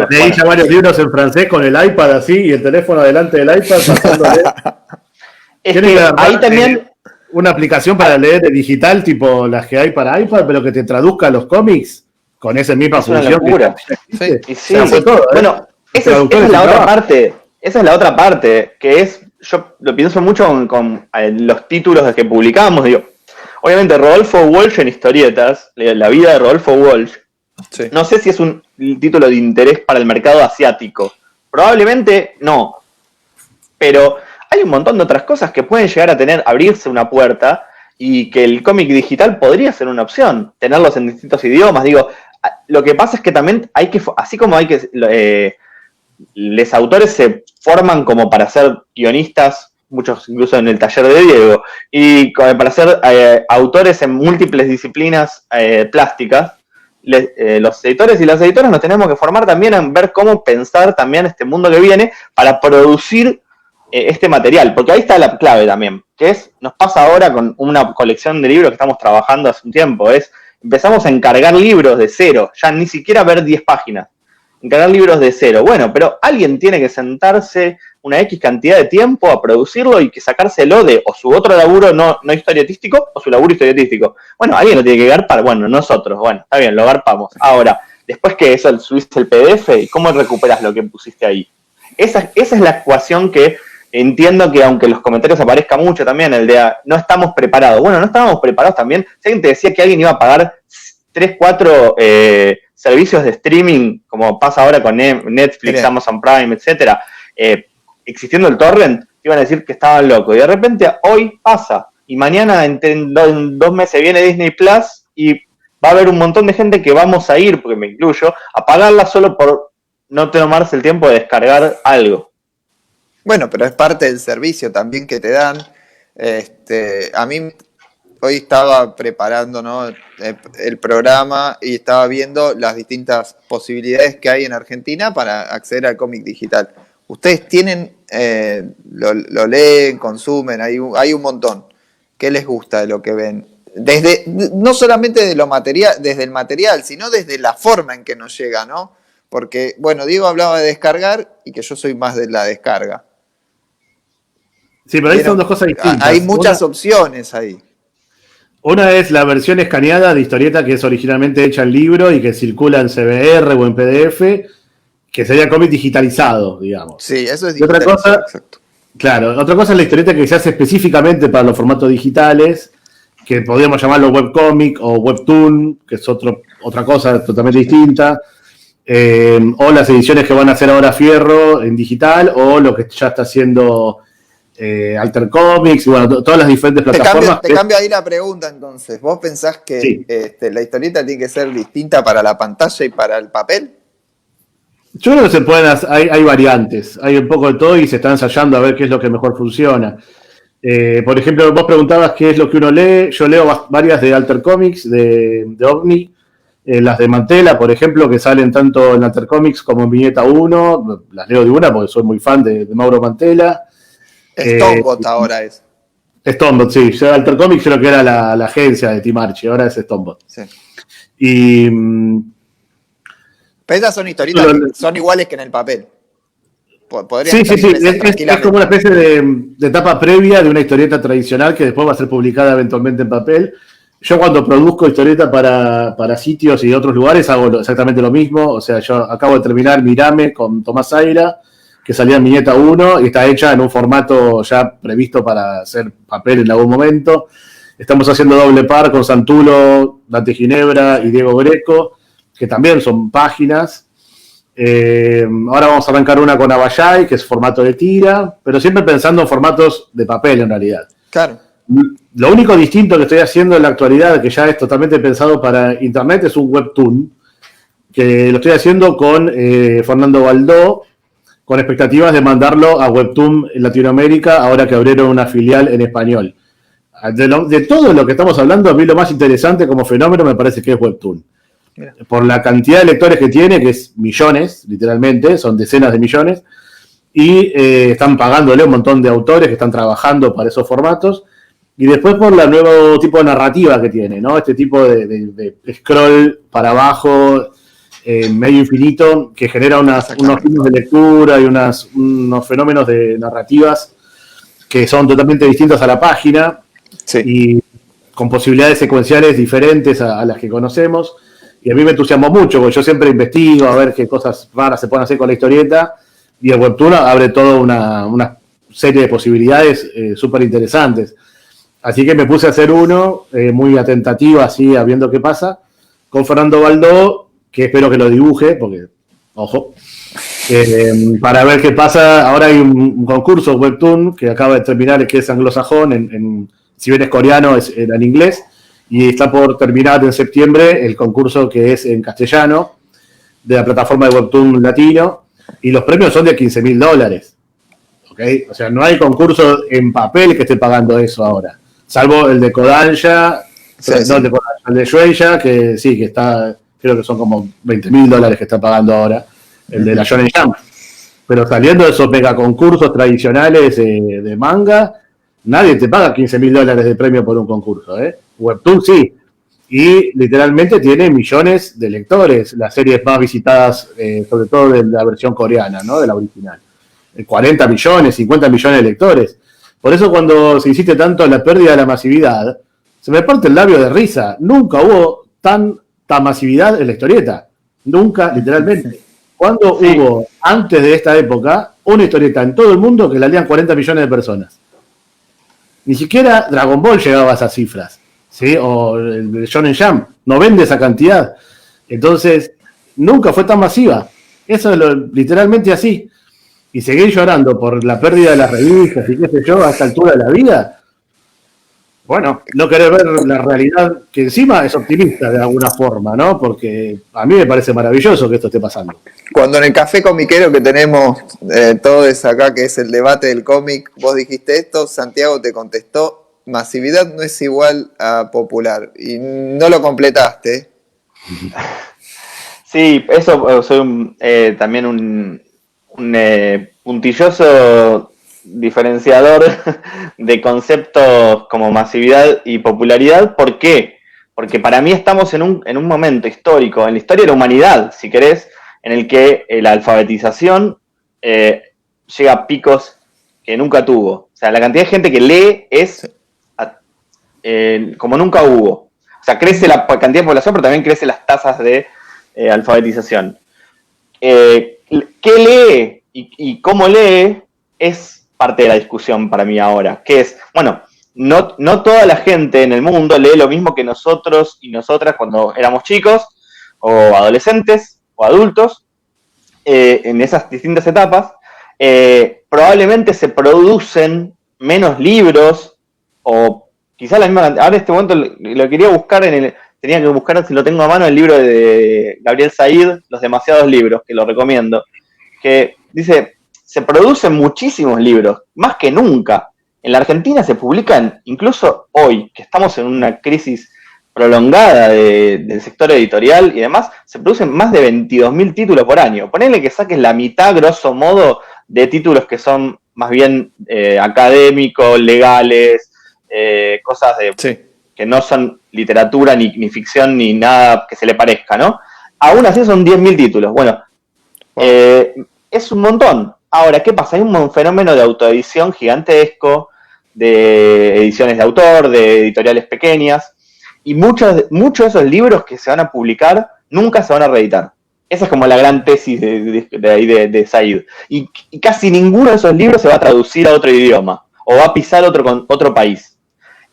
Leí ya varios libros en francés con el iPad así y el teléfono delante del iPad pasándole. Es que ahí también una aplicación para leer de digital tipo las que hay para iPad, pero que te traduzca los cómics con esa misma es una función. locura. Sí. Bueno, esa es la otra parte. Esa es la otra parte, que es, yo lo pienso mucho con los títulos de que publicamos, digo, obviamente Rodolfo Walsh en historietas, la vida de Rodolfo Walsh, Sí. no sé si es un título de interés para el mercado asiático, probablemente no, pero hay un montón de otras cosas que pueden llegar a abrirse una puerta y que el cómic digital podría ser una opción, tenerlos en distintos idiomas, digo, lo que pasa es que también hay que, así como hay que, los autores se forman como para ser guionistas, muchos incluso en el taller de Diego, y para ser autores en múltiples disciplinas plásticas, los editores y las editoras nos tenemos que formar también en ver cómo pensar también este mundo que viene para producir este material, porque ahí está la clave también, que nos pasa ahora con una colección de libros que estamos trabajando hace un tiempo, empezamos a encargar libros de cero, ya ni siquiera ver 10 páginas, encargar libros de cero. Bueno, pero alguien tiene que sentarse una X cantidad de tiempo a producirlo y que sacárselo de o su otro laburo no historietístico o su laburo historietístico. Bueno, alguien lo tiene que garpar. Bueno, nosotros, bueno, está bien, lo garpamos. Ahora, después que eso subiste el PDF, ¿y cómo recuperas lo que pusiste ahí? Esa es la ecuación que entiendo que, aunque en los comentarios aparezca mucho también, el de no estamos preparados. Bueno, no estábamos preparados también. Si alguien te decía que alguien iba a pagar 3, 4 servicios de streaming, como pasa ahora con Netflix, Bien. Amazon Prime, etcétera, existiendo el torrent, iban a decir que estaban locos. Y de repente hoy pasa. Y mañana, en 2 meses, viene Disney Plus y va a haber un montón de gente que vamos a ir, porque me incluyo, a pagarla solo por no tomarse el tiempo de descargar algo. Bueno, pero es parte del servicio también que te dan. A mí hoy estaba preparando, ¿no?, el programa y estaba viendo las distintas posibilidades que hay en Argentina para acceder al cómic digital. Ustedes tienen, lo leen, consumen, hay un montón. ¿Qué les gusta de lo que ven? No solamente desde el material, sino desde la forma en que nos llega, ¿no? Porque, bueno, Diego hablaba de descargar y que yo soy más de la descarga. Sí, pero ahí son dos cosas distintas. Hay muchas opciones ahí. Una es la versión escaneada de historieta, que es originalmente hecha en libro y que circula en CBR o en PDF, que sería cómic digitalizado, digamos. Sí, eso es Y otra cosa, exacto. claro, otra cosa es la historieta que se hace específicamente para los formatos digitales, que podríamos llamarlo webcomic o webtoon, que es otra cosa totalmente distinta, o las ediciones que van a hacer ahora Fierro en digital, o lo que ya está haciendo Alter Comics, y bueno, todas las diferentes plataformas. Te cambio ahí la pregunta entonces. ¿Vos pensás que sí, la historieta tiene que ser distinta para la pantalla y para el papel? Yo creo que se pueden hacer, hay variantes, hay un poco de todo y se está ensayando a ver qué es lo que mejor funciona. Por ejemplo, vos preguntabas qué es lo que uno lee. Yo leo varias de Alter Comics, de OVNI, las de Mantela, por ejemplo, que salen tanto en Alter Comics como en Viñeta 1. Las leo de una porque soy muy fan de Mauro Mantela. Stonebot ahora es. Stonebot, sí. Yo Alter Comics creo que era la agencia de Tim Archie, ahora es Stonebot. Sí. Y Pero esas son historietas que son iguales que en el papel. Sí. Es como una especie de etapa previa de una historieta tradicional que después va a ser publicada eventualmente en papel. Yo cuando produzco historietas para sitios y otros lugares hago exactamente lo mismo. O sea, yo acabo de terminar Mirame con Tomás Zaira, que salía en Viñeta 1 y está hecha en un formato ya previsto para hacer papel en algún momento. Estamos haciendo doble par con Santulo, Dante Ginebra y Diego Greco, que también son páginas. Ahora vamos a arrancar una con Abayay, que es formato de tira, pero siempre pensando en formatos de papel en realidad. Claro. Lo único distinto que estoy haciendo en la actualidad, que ya es totalmente pensado para internet, es un webtoon, que lo estoy haciendo con Fernando Baldó, con expectativas de mandarlo a Webtoon en Latinoamérica, ahora que abrieron una filial en español. De todo lo que estamos hablando, a mí lo más interesante como fenómeno me parece que es Webtoon. Mira. Por la cantidad de lectores que tiene, que es millones, literalmente, son decenas de millones, y están pagándole un montón de autores que están trabajando para esos formatos, y después por el nuevo tipo de narrativa que tiene, ¿no? Este tipo de scroll para abajo, medio infinito, que genera unos ritmos de lectura y unos fenómenos de narrativas que son totalmente distintos a la página, sí, y con posibilidades secuenciales diferentes a las que conocemos. Y a mí me entusiasmó mucho, porque yo siempre investigo a ver qué cosas raras se pueden hacer con la historieta, y el Webtoon abre toda una serie de posibilidades súper interesantes. Así que me puse a hacer uno, muy atentativo, así, viendo qué pasa, con Fernando Baldó, que espero que lo dibuje, porque, ojo, para ver qué pasa. Ahora hay un concurso Webtoon que acaba de terminar, que es anglosajón, si bien es coreano, es en inglés, y está por terminar en septiembre el concurso que es en castellano, de la plataforma de Webtoon Latino, y los premios son de $15.000. ¿Okay? O sea, no hay concurso en papel que esté pagando eso ahora, salvo el de Kodansha, sí, no, sí, el de Shueisha, que sí, que está, creo que son como $20.000 que está pagando ahora, el de la Shonen Jump. Pero saliendo de esos megaconcursos tradicionales de manga, nadie te paga $15.000 de premio por un concurso, ¿eh? Webtoon sí, y literalmente tiene millones de lectores, las series más visitadas, sobre todo de la versión coreana, ¿no? De la original. 40 millones, 50 millones de lectores. Por eso cuando se insiste tanto en la pérdida de la masividad, se me parte el labio de risa. Nunca hubo tanta masividad en la historieta. Nunca, literalmente. ¿Cuándo hubo, antes de esta época, una historieta en todo el mundo que la leían 40 millones de personas? Ni siquiera Dragon Ball llegaba a esas cifras, ¿sí? O el Shonen Jump no vende esa cantidad. Entonces, nunca fue tan masiva. Eso es literalmente así. Y seguir llorando por la pérdida de las revistas y qué sé yo a esta altura de la vida. Bueno, no querer ver la realidad, que encima es optimista de alguna forma, ¿no? Porque a mí me parece maravilloso que esto esté pasando. Cuando en el café comiquero que tenemos todos acá, que es el debate del cómic, vos dijiste esto, Santiago te contestó, masividad no es igual a popular. Y no lo completaste. Sí, eso soy también un puntilloso diferenciador de conceptos como masividad y popularidad. ¿Por qué? Porque para mí estamos en un momento histórico, en la historia de la humanidad, si querés, en el que la alfabetización llega a picos que nunca tuvo. O sea, la cantidad de gente que lee es como nunca hubo. O sea, crece la cantidad de población, pero también crecen las tasas de alfabetización. ¿Qué lee y cómo lee? Es parte de la discusión para mí ahora, que es, bueno, no toda la gente en el mundo lee lo mismo que nosotros y nosotras cuando éramos chicos, o adolescentes, o adultos, en esas distintas etapas. Probablemente se producen menos libros, o quizás la misma, ahora en este momento lo quería buscar tenía que buscar, si lo tengo a mano, el libro de Gabriel Said, Los demasiados libros, que lo recomiendo, que dice, se producen muchísimos libros, más que nunca. En la Argentina se publican, incluso hoy, que estamos en una crisis prolongada del sector editorial y demás, se producen más de 22.000 títulos por año. Ponele que saques la mitad, grosso modo, de títulos que son más bien académicos, legales, cosas que no son literatura, ni ficción, ni nada que se le parezca, ¿no? Aún así son 10.000 títulos. Bueno, es un montón. Ahora, ¿qué pasa? Hay un fenómeno de autoedición gigantesco, de ediciones de autor, de editoriales pequeñas, y muchos de esos libros que se van a publicar nunca se van a reeditar. Esa es como la gran tesis de Said. Y casi ninguno de esos libros se va a traducir a otro idioma, o va a pisar otro país.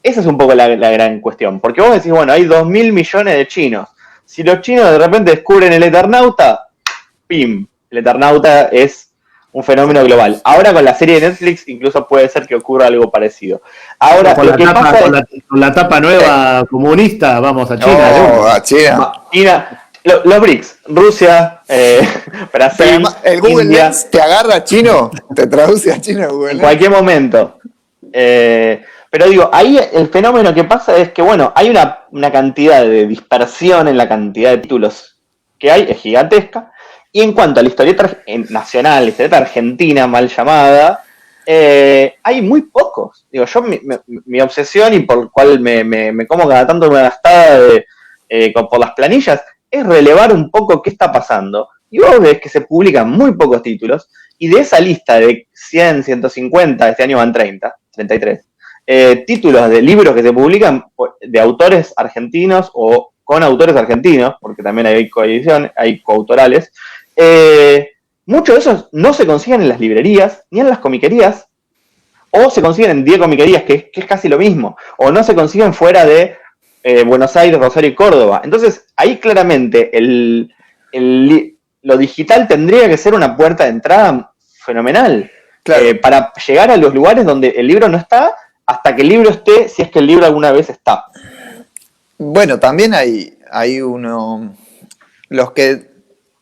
Esa es un poco la gran cuestión. Porque vos decís, bueno, hay 2.000 millones de chinos. Si los chinos de repente descubren el Eternauta, ¡pim! El Eternauta es un fenómeno global. Ahora con la serie de Netflix incluso puede ser que ocurra algo parecido. Ahora, con la tapa nueva comunista, vamos a China. No, a China. China, los BRICS, Rusia, Brasil, el Google India, Lens te agarra chino, te traduce a chino Google en Lens. cualquier momento. Pero digo, ahí el fenómeno que pasa es que, bueno, hay una cantidad de dispersión en la cantidad de títulos que hay, es gigantesca. Y en cuanto a la historieta nacional, la historieta argentina mal llamada, hay muy pocos. Digo, yo mi obsesión y por el cual me como cada tanto una gastada por las planillas es relevar un poco qué está pasando. Y vos ves que se publican muy pocos títulos, y de esa lista de 100, 150, este año van 30, 33, títulos de libros que se publican de autores argentinos o con autores argentinos, porque también hay coedición, hay coautorales, muchos de esos no se consiguen en las librerías ni en las comiquerías, o se consiguen en 10 comiquerías, que es casi lo mismo, o no se consiguen fuera de Buenos Aires, Rosario y Córdoba. Entonces, ahí claramente lo digital tendría que ser una puerta de entrada fenomenal, Claro. para llegar a los lugares donde el libro no está, hasta que el libro esté, si es que el libro alguna vez está. Bueno, también hay los que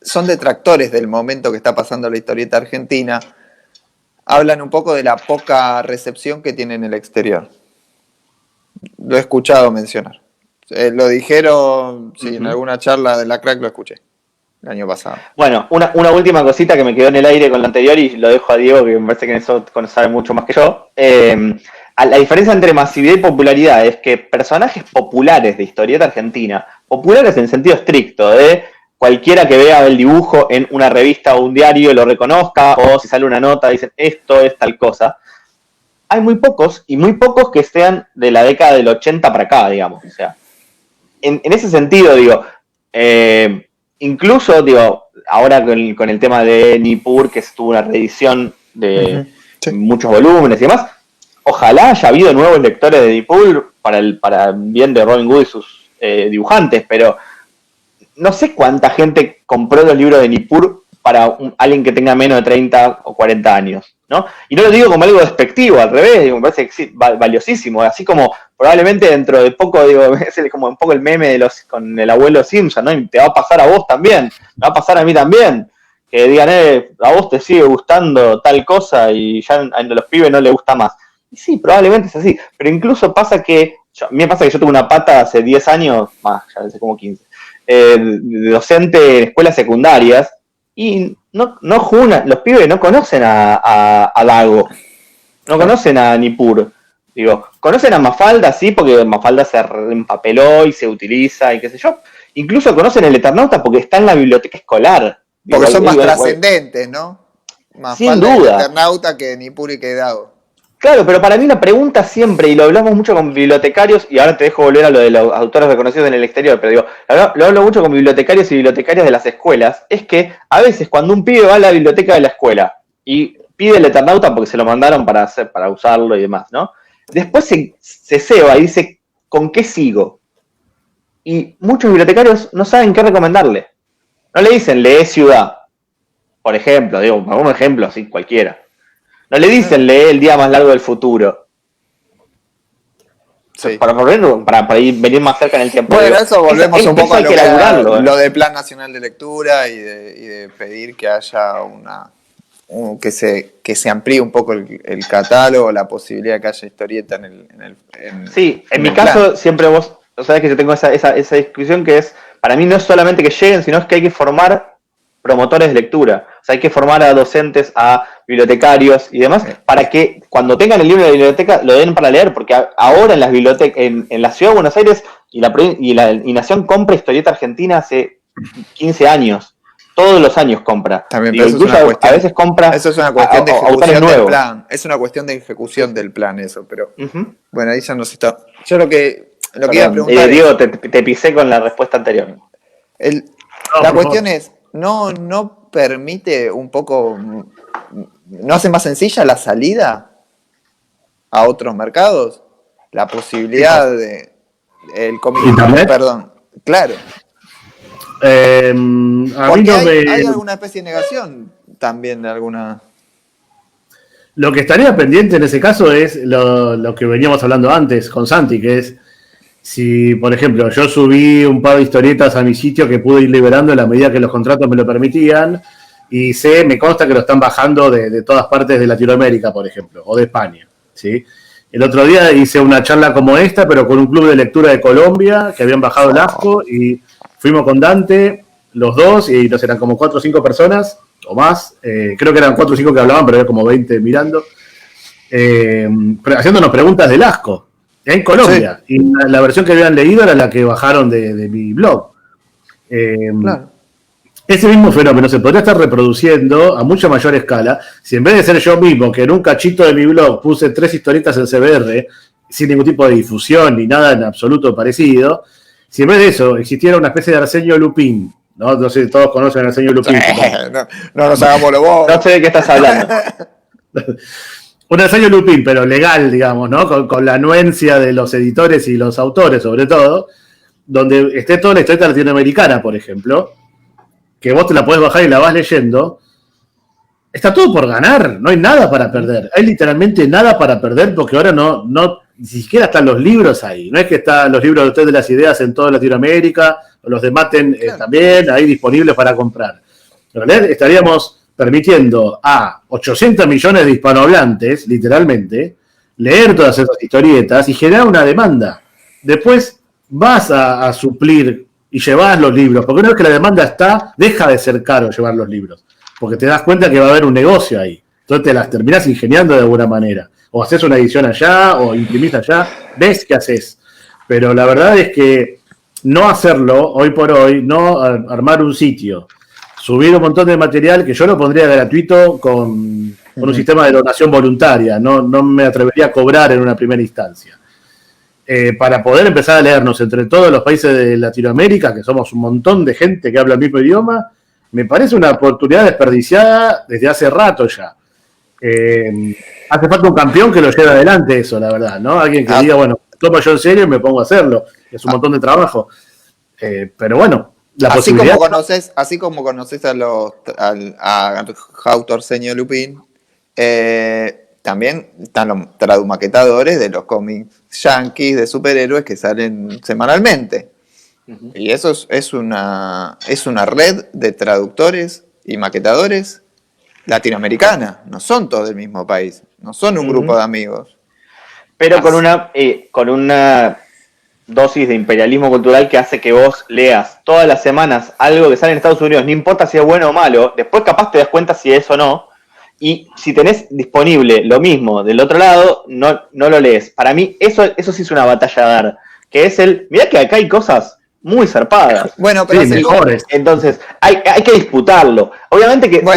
son detractores del momento que está pasando la historieta argentina, hablan un poco de la poca recepción que tiene en el exterior. Lo he escuchado mencionar. Lo dijeron, sí, en alguna charla de la Crack lo escuché el año pasado. Bueno, una última cosita que me quedó en el aire con lo anterior y lo dejo a Diego, que me parece que en eso sabe mucho más que yo. La diferencia entre masividad y popularidad es que personajes populares de historieta argentina, populares en sentido estricto, de cualquiera que vea el dibujo en una revista o un diario lo reconozca, o si sale una nota dicen esto es tal cosa, hay muy pocos, y muy pocos que sean de la década del 80 para acá, digamos. O sea, en ese sentido, digo, incluso, digo, ahora con el tema de Nippur, que estuvo una reedición de muchos volúmenes y demás, ojalá haya habido nuevos lectores de Nippur para bien de Robin Hood y sus dibujantes, pero no sé cuánta gente compró los libros de Nippur para alguien que tenga menos de 30 o 40 años, ¿no? Y no lo digo como algo despectivo, al revés, digo, me parece que sí, valiosísimo, así como probablemente dentro de poco, digo, es como un poco el meme con el abuelo Simpson, ¿no? Y te va a pasar a vos también, me va a pasar a mí también, que digan, a vos te sigue gustando tal cosa y ya a los pibes no les gusta más. Y sí, probablemente es así, pero incluso pasa que, a mí me pasa que yo tuve una pata hace 10 años, más, ya hace como 15, de docente en escuelas secundarias, y no Juna, los pibes no conocen a Dago, no conocen a Nippur. Digo, conocen a Mafalda, sí, porque Mafalda se empapeló y se utiliza y qué sé yo. Incluso conocen el Eternauta porque está en la biblioteca escolar. Porque son más trascendentes, ¿no? Más sin falta duda. El Eternauta que Nippur y que Dago. Claro, pero para mí la pregunta siempre, y lo hablamos mucho con bibliotecarios, y ahora te dejo volver a lo de los autores reconocidos en el exterior, pero digo, lo hablo mucho con bibliotecarios y bibliotecarias de las escuelas, es que a veces cuando un pibe va a la biblioteca de la escuela y pide el Eternauta porque se lo mandaron para usarlo y demás, ¿no? Después se ceba y dice, ¿con qué sigo? Y muchos bibliotecarios no saben qué recomendarle. No le dicen, lee Ciudad, por ejemplo, digo, un ejemplo así cualquiera. No le dicen, lee El día más largo del futuro. Sí. Para venir más cerca en el tiempo. Bueno, eso volvemos un poco a hay que elaborarlo, lo del Plan Nacional de Lectura y de pedir que haya que se amplíe un poco el catálogo, la posibilidad de que haya historieta sí, en mi el plan. caso, siempre vos sabés que yo tengo esa discusión que es, para mí no es solamente que lleguen, sino es que hay que formar promotores de lectura. O sea, hay que formar a docentes, a bibliotecarios y demás, para que cuando tengan el libro de la biblioteca lo den para leer, porque ahora en las bibliotecas, en la ciudad de Buenos Aires y Nación compra historieta argentina hace 15 años. Todos los años compra. También, Digo, pero eso incluso a veces compra eso es una cuestión de autores ejecución del nuevos. plan. Es una cuestión de ejecución del plan eso, pero bueno, ahí ya nos está. Yo lo que iba a preguntar Diego, te pisé con la respuesta anterior. La cuestión es, ¿no permite un poco, no hace más sencilla la salida a otros mercados? La posibilidad de el cómic, ¿Internet? perdón, claro. A mí Porque no me... hay alguna especie de negación también de alguna... Lo que estaría pendiente en ese caso es lo que veníamos hablando antes con Santi, que es si, por ejemplo, yo subí un par de historietas a mi sitio que pude ir liberando en la medida que los contratos me lo permitían, y me consta que lo están bajando de todas partes de Latinoamérica, por ejemplo, o de España, ¿sí? El otro día hice una charla como esta, pero con un club de lectura de Colombia, que habían bajado el asco, y fuimos con Dante, los dos, y nos eran como 4 o 5 personas, o más, creo que eran 4 o 5 que hablaban, pero había como 20 mirando, haciéndonos preguntas del asco, en Colombia, sí. Y la versión que habían leído era la que bajaron de mi blog. Claro. Ese mismo fenómeno se podría estar reproduciendo a mucha mayor escala si en vez de ser yo mismo, que en un cachito de mi blog puse 3 historietas en CBR, sin ningún tipo de difusión ni nada en absoluto parecido, si en vez de eso existiera una especie de Arsenio Lupin, no sé si todos conocen a Arsenio Lupin. No nos hagamos lo vos. No sé de qué estás hablando. Un Arsenio Lupin, pero legal, digamos, ¿no? Con la anuencia de los editores y los autores, sobre todo, donde esté toda la historieta latinoamericana, por ejemplo, que vos te la podés bajar y la vas leyendo, está todo por ganar, no hay nada para perder. Hay literalmente nada para perder porque ahora no ni siquiera están los libros ahí. No es que están los libros de Hotel de las Ideas en toda Latinoamérica, o los de Maten también ahí disponibles para comprar. En realidad estaríamos permitiendo a 800 millones de hispanohablantes, literalmente, leer todas esas historietas y generar una demanda. Después vas a suplir y llevas los libros, porque una vez que la demanda está, deja de ser caro llevar los libros, porque te das cuenta que va a haber un negocio ahí, entonces te las terminás ingeniando de alguna manera, o haces una edición allá, o imprimís allá, ves qué haces, pero la verdad es que no hacerlo, hoy por hoy, no armar un sitio, subir un montón de material, que yo lo pondría gratuito con un sistema de donación voluntaria, no me atrevería a cobrar en una primera instancia. Para poder empezar a leernos entre todos los países de Latinoamérica, que somos un montón de gente que habla el mismo idioma, me parece una oportunidad desperdiciada desde hace rato ya. Hace falta un campeón que lo lleve adelante eso, la verdad, ¿no? Alguien que diga, bueno, tomo yo en serio y me pongo a hacerlo. Es un montón de trabajo. Pero bueno, la posibilidad... Así como conoces a Jauto Arsenio Lupin, también están los tradumaquetadores de los cómics yankees de superhéroes que salen semanalmente. Uh-huh. Y eso es una red de traductores y maquetadores latinoamericana. No son todos del mismo país. No son un grupo de amigos. Pero con una dosis de imperialismo cultural que hace que vos leas todas las semanas algo que sale en Estados Unidos, no importa si es bueno o malo, después capaz te das cuenta si es o no. Y si tenés disponible lo mismo del otro lado, no lo lees. Para mí, eso sí es una batalla a dar. Que es mirá que acá hay cosas muy zarpadas. Bueno, pero sí, mejores. Entonces, hay que disputarlo. Obviamente que va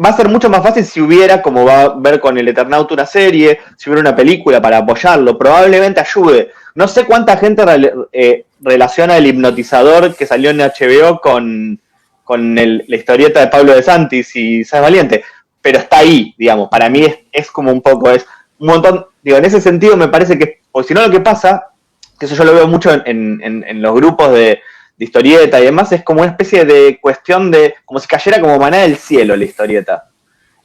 a ser mucho más fácil si hubiera, como va a ver con El Eternauta, una serie, si hubiera una película para apoyarlo. Probablemente ayude. No sé cuánta gente relaciona El Hipnotizador que salió en HBO con la historieta de Pablo de Santis y Sáenz Valiente. Pero está ahí, digamos, para mí es como un poco, es un montón, digo, en ese sentido me parece que, o si no lo que pasa, que eso yo lo veo mucho en los grupos de historieta y demás, es como una especie de cuestión de, como si cayera como maná del cielo la historieta.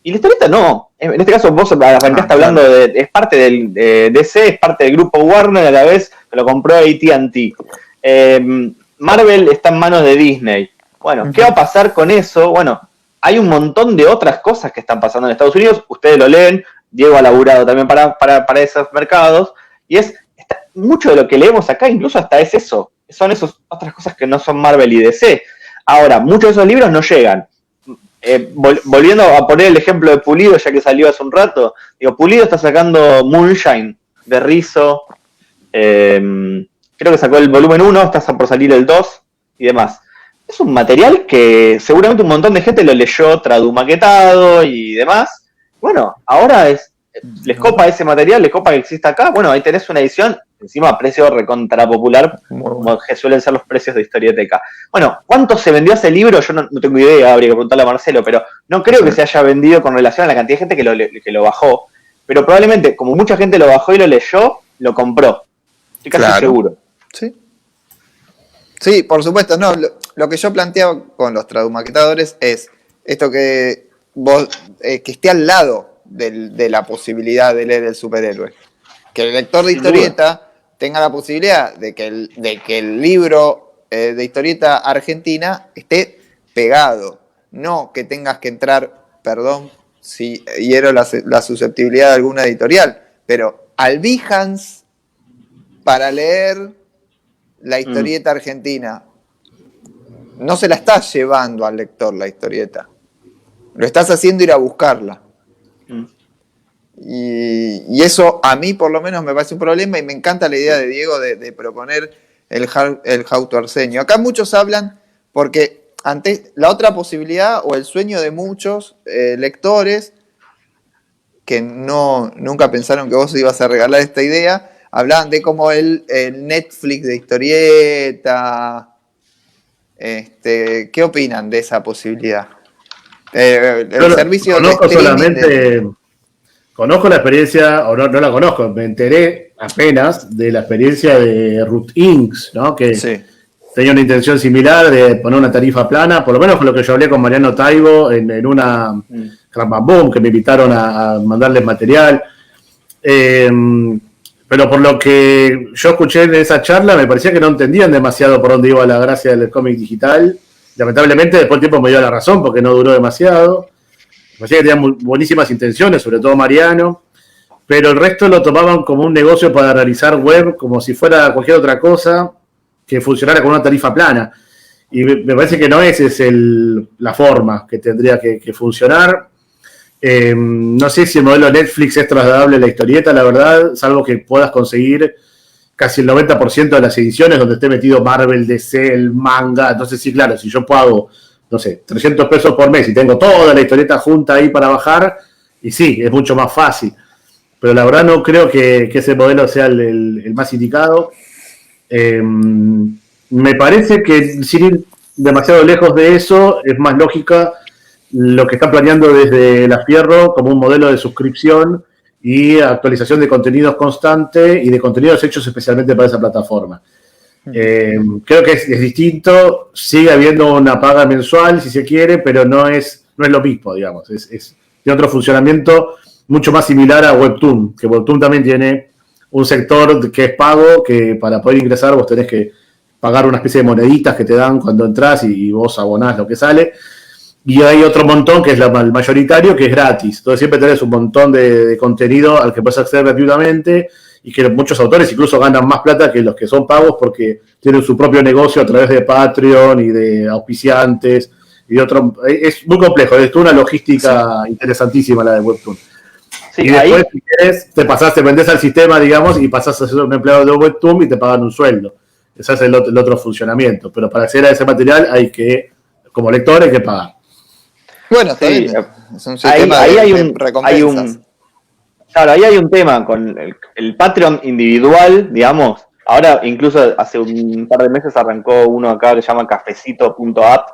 Y la historieta no. En este caso vos arrancaste hablando es parte de DC, es parte del grupo Warner, a la vez que lo compró AT&T. Marvel está en manos de Disney. Bueno, ¿qué va a pasar con eso? Bueno, hay un montón de otras cosas que están pasando en Estados Unidos. Ustedes lo leen, Diego ha laburado también para esos mercados. Y mucho de lo que leemos acá, incluso hasta es eso. Son esas otras cosas que no son Marvel y DC. Ahora, muchos de esos libros no llegan. Volviendo a poner el ejemplo de Pulido, ya que salió hace un rato, digo, Pulido está sacando Moonshine de Rizzo, creo que sacó el volumen 1, está por salir el 2 y demás. Es un material que seguramente un montón de gente lo leyó tradumaquetado y demás. Bueno, ahora les copa ese material, les copa que exista acá. Bueno, ahí tenés una edición, encima a precio recontra popular, como que suelen ser los precios de Historieteca. Bueno, ¿cuánto se vendió ese libro? Yo no tengo idea, habría que preguntarle a Marcelo, pero no creo que se haya vendido con relación a la cantidad de gente que lo bajó. Pero probablemente, como mucha gente lo bajó y lo leyó, lo compró. Estoy casi seguro. Sí. Sí, por supuesto. No, lo que yo planteaba con los tradumaquetadores es esto que vos, que esté al lado de la posibilidad de leer el superhéroe. Que el lector de historieta tenga la posibilidad de que el libro de historieta argentina esté pegado. No que tengas que entrar, perdón si hiero la susceptibilidad de alguna editorial, pero al Behance para leer la historieta argentina. No se la estás llevando al lector la historieta. Lo estás haciendo ir a buscarla. Y eso a mí por lo menos me parece un problema y me encanta la idea de Diego de proponer el Jauto Arsenio. Acá muchos hablan porque ante la otra posibilidad o el sueño de muchos lectores que nunca pensaron que vos ibas a regalar esta idea, hablaban de como el Netflix de historieta. ¿Qué opinan de esa posibilidad? El servicio conozco de streaming solamente... Conozco la experiencia, o no la conozco, me enteré apenas de la experiencia de Root Inks, ¿no? Que tenía una intención similar de poner una tarifa plana, por lo menos con lo que yo hablé con Mariano Taibo en una Cram Boom, que me invitaron a mandarles material. Pero por lo que yo escuché en esa charla, me parecía que no entendían demasiado por dónde iba la gracia del cómic digital. Lamentablemente, después el tiempo me dio la razón porque no duró demasiado. Me parecía que tenían buenísimas intenciones, sobre todo Mariano, pero el resto lo tomaban como un negocio para realizar web, como si fuera cualquier otra cosa que funcionara con una tarifa plana. Y me parece que no esa es la forma que tendría que funcionar. No sé si el modelo Netflix es trasladable a la historieta, la verdad, salvo que puedas conseguir casi el 90% de las ediciones donde esté metido Marvel, DC, el manga. Entonces sí, claro, si yo pago, no sé, 300 pesos por mes y tengo toda la historieta junta ahí para bajar, y sí, es mucho más fácil. Pero la verdad no creo que ese modelo sea el más indicado. Me parece que sin ir demasiado lejos de eso, es más lógica lo que están planeando desde La Fierro como un modelo de suscripción y actualización de contenidos constante y de contenidos hechos especialmente para esa plataforma. Creo que es distinto, sigue habiendo una paga mensual si se quiere, pero no es lo mismo, digamos, tiene otro funcionamiento mucho más similar a Webtoon, que Webtoon también tiene un sector que es pago, que para poder ingresar vos tenés que pagar una especie de moneditas que te dan cuando entras y vos abonás lo que sale, y hay otro montón que es el mayoritario, que es gratis. Entonces siempre tenés un montón de contenido al que puedes acceder gratuitamente y que muchos autores incluso ganan más plata que los que son pagos porque tienen su propio negocio a través de Patreon y de auspiciantes y de otro. Es muy complejo, es una logística interesantísima la de Webtoon. Sí, y después, si querés, te vendés al sistema, digamos, y pasás a ser un empleado de Webtoon y te pagan un sueldo. Ese es el otro funcionamiento. Pero para acceder a ese material como lector, hay que pagar. Bueno, sí, es un sistema de recompensas. Claro, ahí hay un tema con el Patreon individual, digamos. Ahora, incluso hace un par de meses arrancó uno acá que se llama cafecito.app,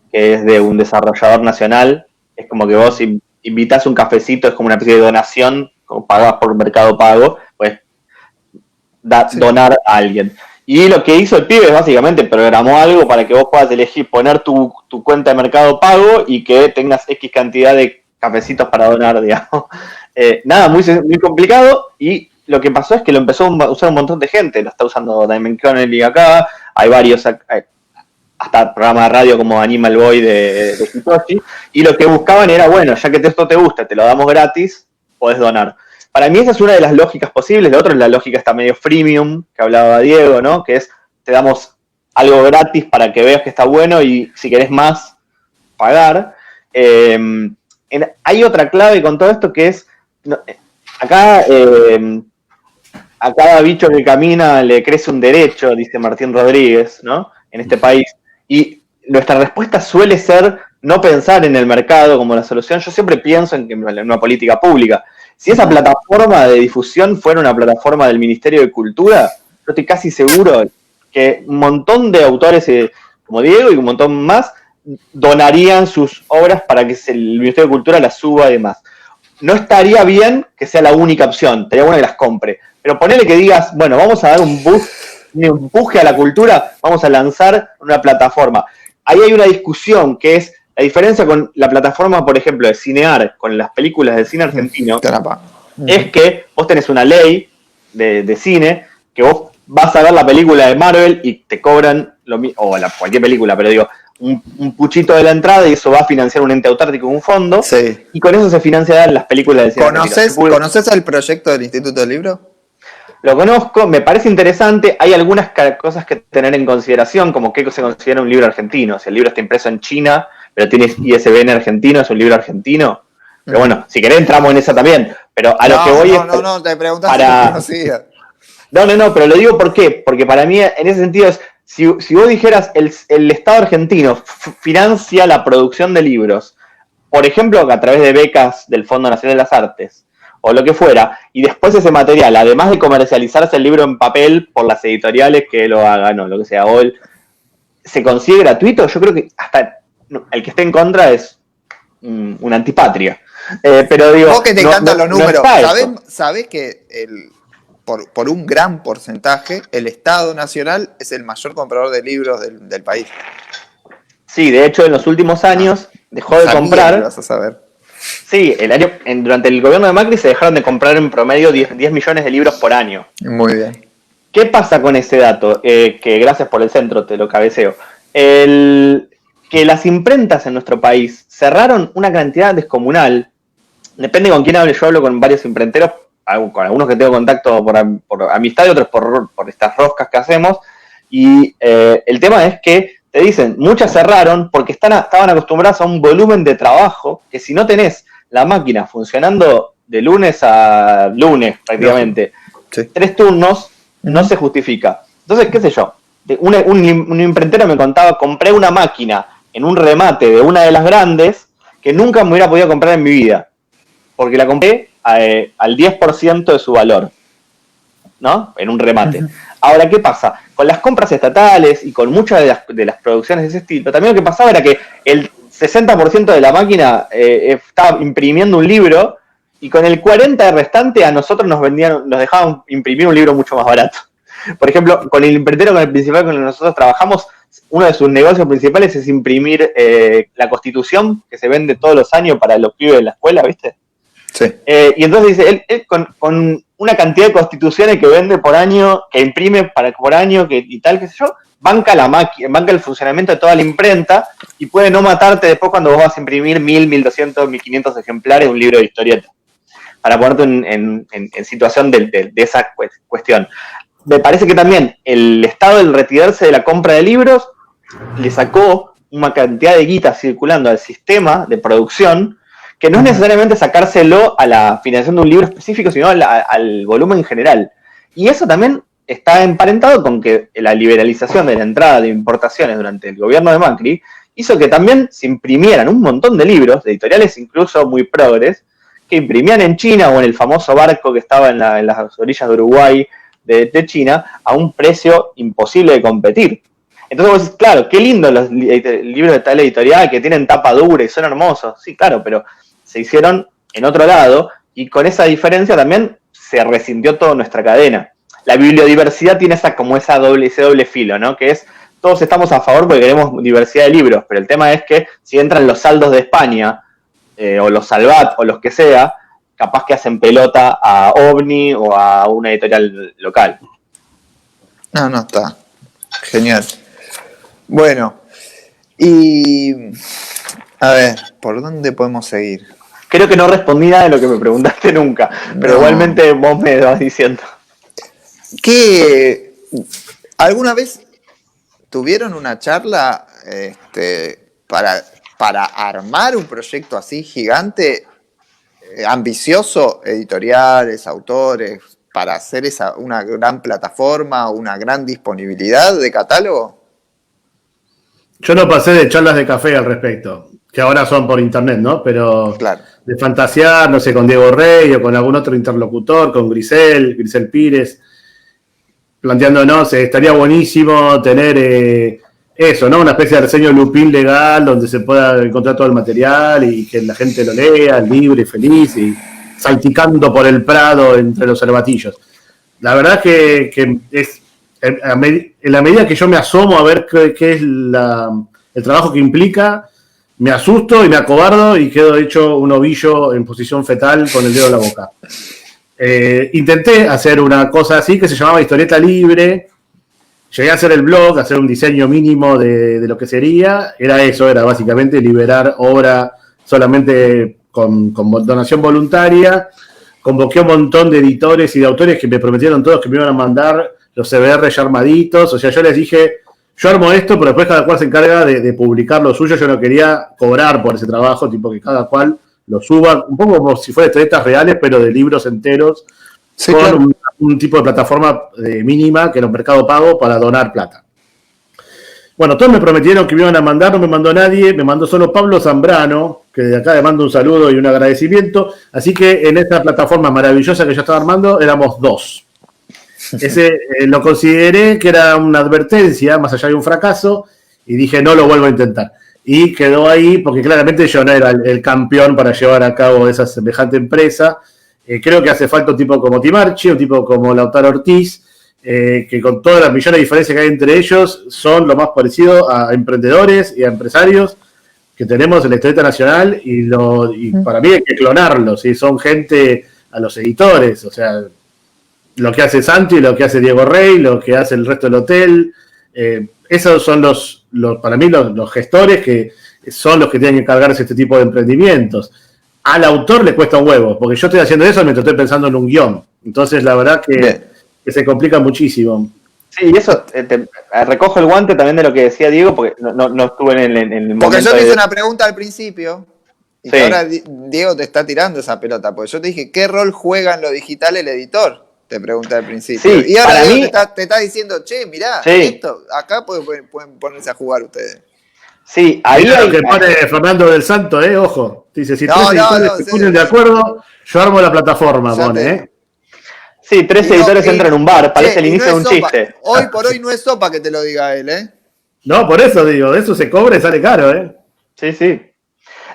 que es de un desarrollador nacional. Es como que vos invitás un cafecito, es como una especie de donación, como pagás por Mercado Pago, pues donar a alguien. Y lo que hizo el pibe es básicamente programó algo para que vos puedas elegir, poner tu cuenta de Mercado Pago y que tengas X cantidad de cafecitos para donar, digamos. Nada, muy complicado, y lo que pasó es que lo empezó a usar un montón de gente. Lo está usando Diamond Connelly acá, hay varios, hasta programas de radio como Animal Boy de Hitoshi, y lo que buscaban era, bueno, ya que esto te gusta, te lo damos gratis, podés donar. Para mí esa es una de las lógicas posibles. La otra es la lógica está medio freemium, que hablaba Diego, ¿no? Que es, te damos algo gratis para que veas que está bueno, y si querés más, pagar. Hay otra clave con todo esto, que es, acá a cada bicho que camina le crece un derecho, dice Martín Rodríguez, ¿no? En este país. Y nuestra respuesta suele ser no pensar en el mercado como la solución. Yo siempre pienso en una política pública. Si esa plataforma de difusión fuera una plataforma del Ministerio de Cultura, yo estoy casi seguro que un montón de autores como Diego y un montón más donarían sus obras para que el Ministerio de Cultura las suba y demás. No estaría bien que sea la única opción, estaría bueno que las compre. Pero ponele que digas, bueno, vamos a dar un empuje a la cultura, vamos a lanzar una plataforma. Ahí hay una discusión que es la diferencia con la plataforma, por ejemplo, de Cinear, con las películas de cine argentino, es que vos tenés una ley de cine, que vos vas a ver la película de Marvel y te cobran, o cualquier película, pero digo, un puchito de la entrada, y eso va a financiar un ente autártico, un fondo, sí. Y con eso se financian las películas de cine argentino. ¿Conoces el proyecto del Instituto del Libro? Lo conozco, me parece interesante. Hay algunas cosas que tener en consideración, como qué se considera un libro argentino. Si el libro está impreso en China, pero tiene ISBN argentino, es un libro argentino. Pero bueno, si querés entramos en esa también. Pero a lo que voy es... No, te preguntas si lo conocía. No, pero lo digo ¿por qué? Porque para mí, en ese sentido, es si vos dijeras el Estado argentino financia la producción de libros, por ejemplo, a través de becas del Fondo Nacional de las Artes, o lo que fuera, y después ese material, además de comercializarse el libro en papel por las editoriales que lo hagan o lo que sea, se consigue gratuito, yo creo que hasta el que esté en contra es una antipatria. Pero digo, vos que te encantan los números, no ¿sabés que por un gran porcentaje el Estado Nacional es el mayor comprador de libros del país? Sí, de hecho en los últimos años dejó de comprar. Vas a saber. Sí, durante el gobierno de Macri se dejaron de comprar en promedio 10 millones de libros por año. Muy bien. ¿Qué pasa con ese dato? Que gracias por el centro, te lo cabeceo. Que las imprentas en nuestro país cerraron una cantidad descomunal. Depende con quién hable, yo hablo con varios imprenteros, con algunos que tengo contacto por amistad y otros por estas roscas que hacemos. Y el tema es que te dicen, muchas cerraron porque estaban acostumbradas a un volumen de trabajo que si no tenés la máquina funcionando de lunes a lunes prácticamente, sí, 3 turnos, no se justifica. Entonces, qué sé yo, un imprentero me contaba, compré una máquina en un remate de una de las grandes que nunca me hubiera podido comprar en mi vida, porque la compré al 10% de su valor, ¿no? En un remate. Ahora, ¿qué pasa? Con las compras estatales y con muchas de las producciones de ese estilo, también lo que pasaba era que el 60% de la máquina estaba imprimiendo un libro, y con el 40% restante a nosotros nos dejaban imprimir un libro mucho más barato. Por ejemplo, con el imprentero con el principal con el que nosotros trabajamos, uno de sus negocios principales es imprimir la Constitución, que se vende todos los años para los pibes de la escuela, ¿viste? Sí. Y entonces dice, él con una cantidad de constituciones que vende por año, que imprime por año, y tal, qué sé yo, banca la máquina, banca el funcionamiento de toda la imprenta, y puede no matarte después cuando vos vas a imprimir 1.000, 1.200, 1.500 ejemplares de un libro de historieta, para ponerte en situación de esa cuestión. Me parece que también el Estado, al retirarse de la compra de libros, le sacó una cantidad de guita circulando al sistema de producción, que no es necesariamente sacárselo a la financiación de un libro específico, sino al volumen en general. Y eso también está emparentado con que la liberalización de la entrada de importaciones durante el gobierno de Macri hizo que también se imprimieran un montón de libros, de editoriales incluso muy progres, que imprimían en China o en el famoso barco que estaba en las orillas de Uruguay de China a un precio imposible de competir. Entonces vos decís, claro, qué lindo los libros de tal editorial que tienen tapa dura y son hermosos. Sí, claro, pero se hicieron en otro lado, y con esa diferencia también se resintió toda nuestra cadena. La bibliodiversidad tiene ese doble filo, ¿no? Que es, todos estamos a favor porque queremos diversidad de libros, pero el tema es que si entran los saldos de España o los Salvat o los que sea, capaz que hacen pelota a OVNI o a una editorial local. No, está. Genial. Bueno, y a ver, ¿por dónde podemos seguir? Creo que no respondí nada de lo que me preguntaste nunca, pero igualmente vos me vas diciendo. ¿Qué? ¿Alguna vez tuvieron una charla para armar un proyecto así gigante, ambicioso, editoriales, autores, para hacer una gran plataforma, una gran disponibilidad de catálogo? Yo no pasé de charlas de café al respecto, que ahora son por internet, ¿no? Pero Claro. de fantasear, no sé, con Diego Rey o con algún otro interlocutor, con Grisel Pires, planteándonos, estaría buenísimo tener eso, ¿no? Una especie de reseño Lupin legal donde se pueda encontrar todo el material y que la gente lo lea, libre y feliz y salticando por el prado entre los cervatillos. La verdad que es, en la medida que yo me asomo a ver qué es el trabajo que implica, me asusto y me acobardo y quedo hecho un ovillo en posición fetal con el dedo en la boca. Intenté hacer una cosa así que se llamaba Historieta Libre. Llegué a hacer el blog, a hacer un diseño mínimo de lo que sería. Era básicamente liberar obra solamente con donación voluntaria. Convoqué a un montón de editores y de autores que me prometieron todos que me iban a mandar los CBR ya armaditos. O sea, yo les dije, yo armo esto, pero después cada cual se encarga de publicar lo suyo. Yo no quería cobrar por ese trabajo, tipo que cada cual lo suba, un poco como si fuera historietas reales, pero de libros enteros, sí, con claro, un tipo de plataforma mínima que era un mercado pago para donar plata. Bueno, todos me prometieron que me iban a mandar, no me mandó nadie, me mandó solo Pablo Zambrano, que de acá le mando un saludo y un agradecimiento, así que en esta plataforma maravillosa que yo estaba armando, éramos 2. Ese lo consideré que era una advertencia, más allá de un fracaso, y dije, no lo vuelvo a intentar. Y quedó ahí porque claramente yo no era el campeón para llevar a cabo esa semejante empresa. Creo que hace falta un tipo como Timarchi, un tipo como Lautaro Ortiz, que con todas las millones de diferencias que hay entre ellos, son lo más parecido a emprendedores y a empresarios que tenemos en la historieta nacional y para mí hay que clonarlos, ¿sí? Son gente a los editores, o sea, lo que hace Santi, lo que hace Diego Rey, lo que hace el resto del hotel, esos son para mí los gestores que son los que tienen que encargarse de este tipo de emprendimientos. Al autor le cuesta un huevo, porque yo estoy haciendo eso mientras estoy pensando en un guión. Entonces, la verdad que se complica muchísimo. Sí, y eso, recojo el guante también de lo que decía Diego, porque no estuve en el momento. Porque yo te hice una pregunta al principio, y sí, que ahora Diego te está tirando esa pelota, porque yo te dije, ¿qué rol juega en lo digital el editor? Te pregunté al principio. Sí, y ahora Diego te está diciendo, che, mirá, esto, acá pueden ponerse a jugar ustedes. Sí, ahí mirá lo que pone Fernando del Santo, ojo. Dice, si 3 editores se ponen de acuerdo, yo armo la plataforma, pone, Sí, 3 editores entran en un bar, parece el inicio de un chiste. Hoy por hoy no es sopa que te lo diga él, No, por eso digo, de eso se cobra y sale caro, Sí.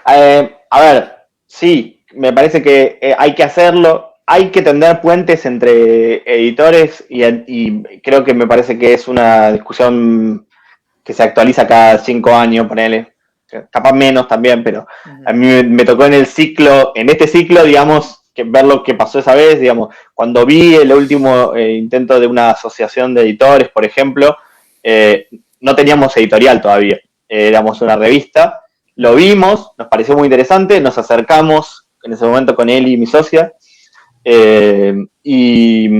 A ver, sí, me parece que hay que hacerlo. Hay que tender puentes entre editores y creo que me parece que es una discusión que se actualiza cada 5 años, ponele. Capaz menos también, pero a mí me tocó en este ciclo, digamos, ver lo que pasó esa vez, digamos, cuando vi el último intento de una asociación de editores, por ejemplo, no teníamos editorial todavía, éramos una revista, lo vimos, nos pareció muy interesante, nos acercamos en ese momento con él y mi socia, y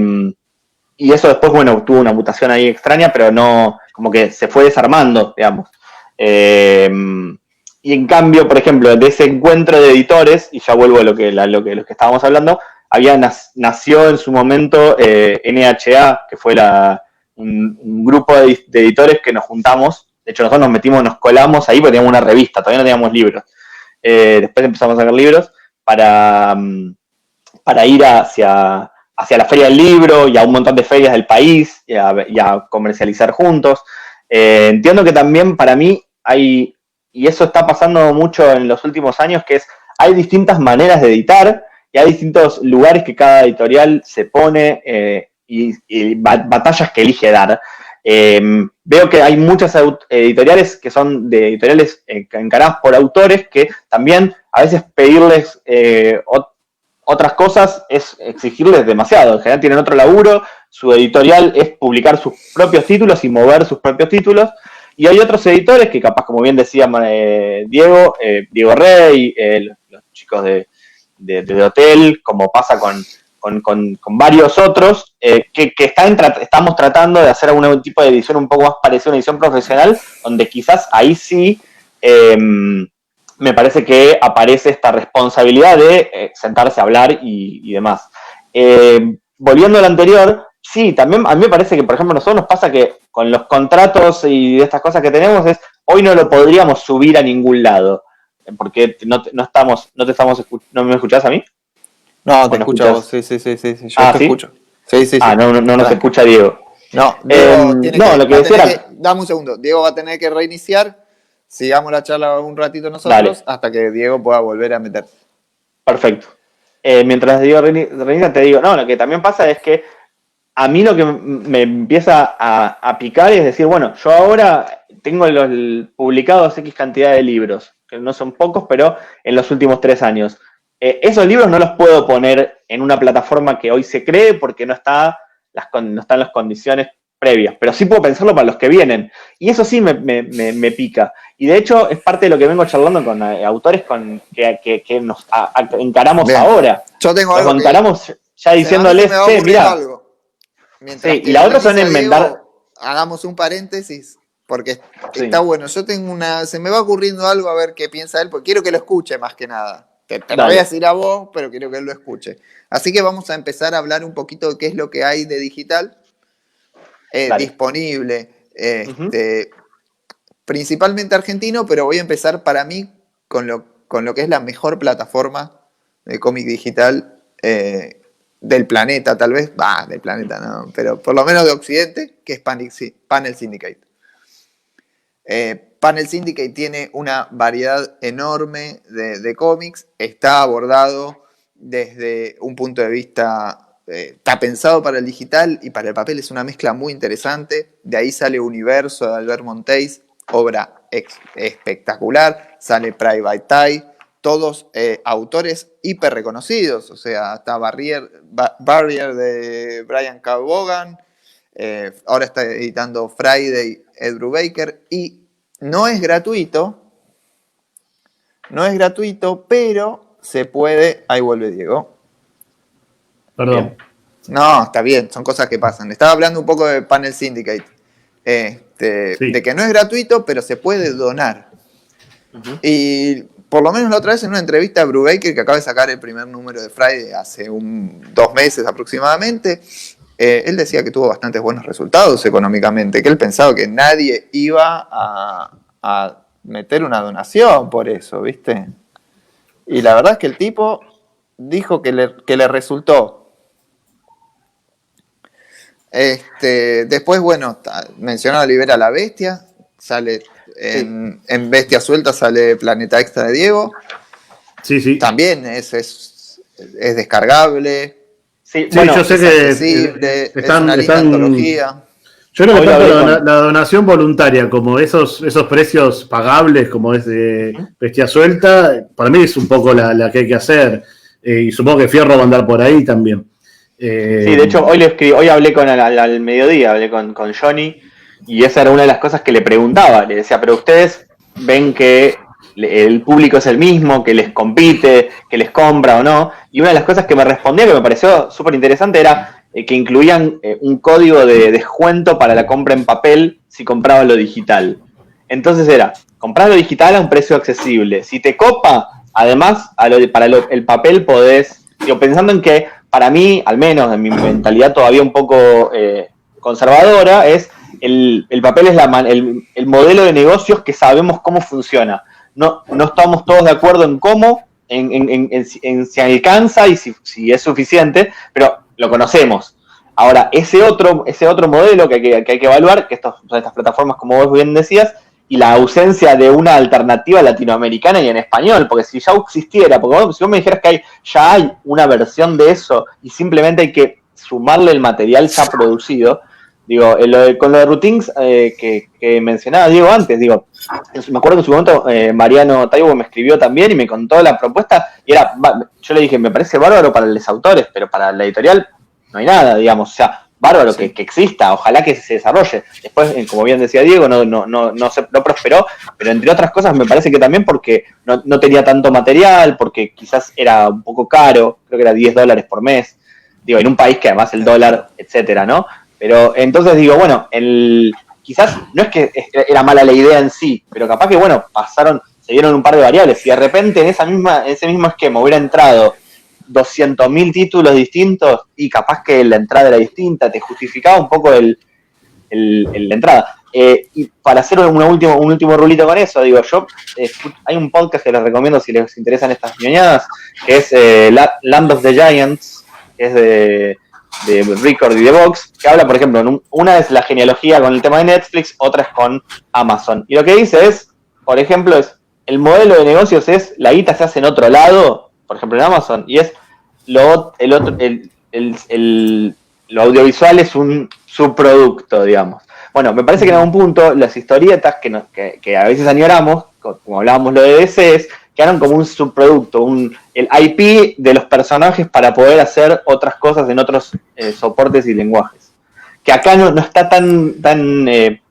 eso después, bueno, tuvo una mutación ahí extraña, pero no, como que se fue desarmando, digamos. Y en cambio, por ejemplo, de ese encuentro de editores, y ya vuelvo a lo que estábamos hablando, nació en su momento NHA, que fue un grupo de editores que nos juntamos. De hecho, nosotros nos colamos ahí porque teníamos una revista, todavía no teníamos libros. Después empezamos a sacar libros para ir hacia la Feria del Libro y a un montón de ferias del país y a comercializar juntos. Entiendo que también para mí y eso está pasando mucho en los últimos años, que hay distintas maneras de editar y hay distintos lugares que cada editorial se pone y batallas que elige dar. Veo que hay muchas editoriales que son de editoriales encaradas por autores que también a veces pedirles otras cosas es exigirles demasiado. En general tienen otro laburo, su editorial es publicar sus propios títulos y mover sus propios títulos. Y hay otros editores que capaz, como bien decía Diego Rey, los chicos de Hotel, como pasa con varios otros, que estamos tratando de hacer algún tipo de edición un poco más parecida a una edición profesional, donde quizás ahí sí me parece que aparece esta responsabilidad de sentarse a hablar y demás. Volviendo al anterior, sí, también a mí me parece que, por ejemplo, a nosotros nos pasa que con los contratos y estas cosas que tenemos hoy no lo podríamos subir a ningún lado, porque no me escuchás a mí. No, te escucho a vos, sí, yo te escucho. Sí. No nos escucha Diego. No, Diego lo que decía era... Dame un segundo, Diego va a tener que reiniciar, sigamos la charla un ratito nosotros, dale, hasta que Diego pueda volver a meterse. Perfecto. Mientras Diego reinicia, te digo, lo que también pasa es que a mí lo que me empieza a picar es decir, bueno, yo ahora tengo publicados X cantidad de libros, que no son pocos, pero en los últimos 3 años. Esos libros no los puedo poner en una plataforma que hoy se cree porque no están las condiciones previas, pero sí puedo pensarlo para los que vienen. Y eso sí me pica. Y de hecho es parte de lo que vengo charlando con autores que nos encaramos bien ahora. Yo tengo algo. Nos encaramos ya diciéndoles, mira. Sí, y la otra son enmendar. Hagamos un paréntesis, porque está bueno. Yo tengo se me va ocurriendo algo, a ver qué piensa él, porque quiero que lo escuche más que nada. Te lo voy a decir a vos, pero quiero que él lo escuche. Así que vamos a empezar a hablar un poquito de qué es lo que hay de digital disponible, principalmente argentino, pero voy a empezar para mí con lo que es la mejor plataforma de cómic digital del planeta, tal vez, del planeta no, pero por lo menos de Occidente, que es Panel Syndicate. Panel Syndicate tiene una variedad enorme de cómics, está abordado desde un punto de vista, está pensado para el digital y para el papel, es una mezcla muy interesante. De ahí sale Universo de Albert Monteis, obra espectacular, sale Private Eye, todos autores hiper reconocidos, o sea, está Barrier de Brian K. Vaughan, ahora está editando Friday Ed Brubaker, y no es gratuito, pero se puede. Ahí vuelve Diego. Perdón. Bien. No, está bien, son cosas que pasan. Estaba hablando un poco de Panel Syndicate. Sí. De que no es gratuito, pero se puede donar. Uh-huh. Y por lo menos la otra vez en una entrevista a Brubaker, que acaba de sacar el primer número de Friday hace 2 meses aproximadamente, él decía que tuvo bastantes buenos resultados económicamente, que él pensaba que nadie iba a meter una donación por eso, ¿viste? Y la verdad es que el tipo dijo que le resultó. Después, bueno, mencionaba Libera la Bestia, sale en Bestia Suelta, sale Planeta Extra de Diego. Sí. También es descargable. Sí, yo sé que es una linda antología. Yo creo que tanto la donación voluntaria como esos precios pagables como es de Bestia Suelta, para mí es un poco la que hay que hacer. Y supongo que Fierro va a andar por ahí también. Sí, de hecho, hoy hablé al mediodía, hablé con Johnny, y esa era una de las cosas que le preguntaba. Le decía, pero ustedes ven que el público es el mismo, que les compite, que les compra o no. Y una de las cosas que me respondía, que me pareció súper interesante, era que incluían un código de descuento para la compra en papel si comprabas lo digital. Entonces era, comprar lo digital a un precio accesible. Si te copa, además, el papel podés, pensando en que, para mí, al menos en mi mentalidad todavía un poco conservadora, es el papel es el modelo de negocios que sabemos cómo funciona. No estamos todos de acuerdo en cómo, en si alcanza y si es suficiente, pero lo conocemos. Ahora, ese otro modelo que hay que evaluar, que estas plataformas, como vos bien decías, y la ausencia de una alternativa latinoamericana y en español, porque si ya existiera, porque si vos me dijeras que ya hay una versión de eso y simplemente hay que sumarle el material ya producido, Digo, con lo de routines que mencionaba Diego antes, digo, me acuerdo que en su momento Mariano Taibo me escribió también y me contó la propuesta y yo le dije, me parece bárbaro para los autores, pero para la editorial no hay nada, digamos, o sea, bárbaro Sí. que exista, ojalá que se desarrolle. Después, como bien decía Diego, no prosperó, pero entre otras cosas me parece que también porque no tenía tanto material, porque quizás era un poco caro, creo que era $10 por mes, digo, en un país que además el dólar, etcétera, ¿no? Pero entonces digo, bueno, quizás no es que era mala la idea en sí, pero capaz que, bueno, se dieron un par de variables y de repente en ese mismo esquema hubiera entrado 200.000 títulos distintos y capaz que la entrada era distinta, te justificaba un poco la entrada. Y para hacer un último rulito con eso, digo, hay un podcast que les recomiendo si les interesan estas ñoñadas, que es Land of the Giants, que es de Record y de Vox, que habla, por ejemplo, una es la genealogía con el tema de Netflix, otra es con Amazon. Y lo que dice es, por ejemplo, el modelo de negocios es la guita se hace en otro lado, por ejemplo en Amazon, y es lo audiovisual es un subproducto, digamos. Bueno, me parece que en algún punto las historietas que a veces añoramos, como hablábamos lo de DCs, quedaron como un subproducto, el IP de los personajes para poder hacer otras cosas en otros soportes y lenguajes. Que acá no está tan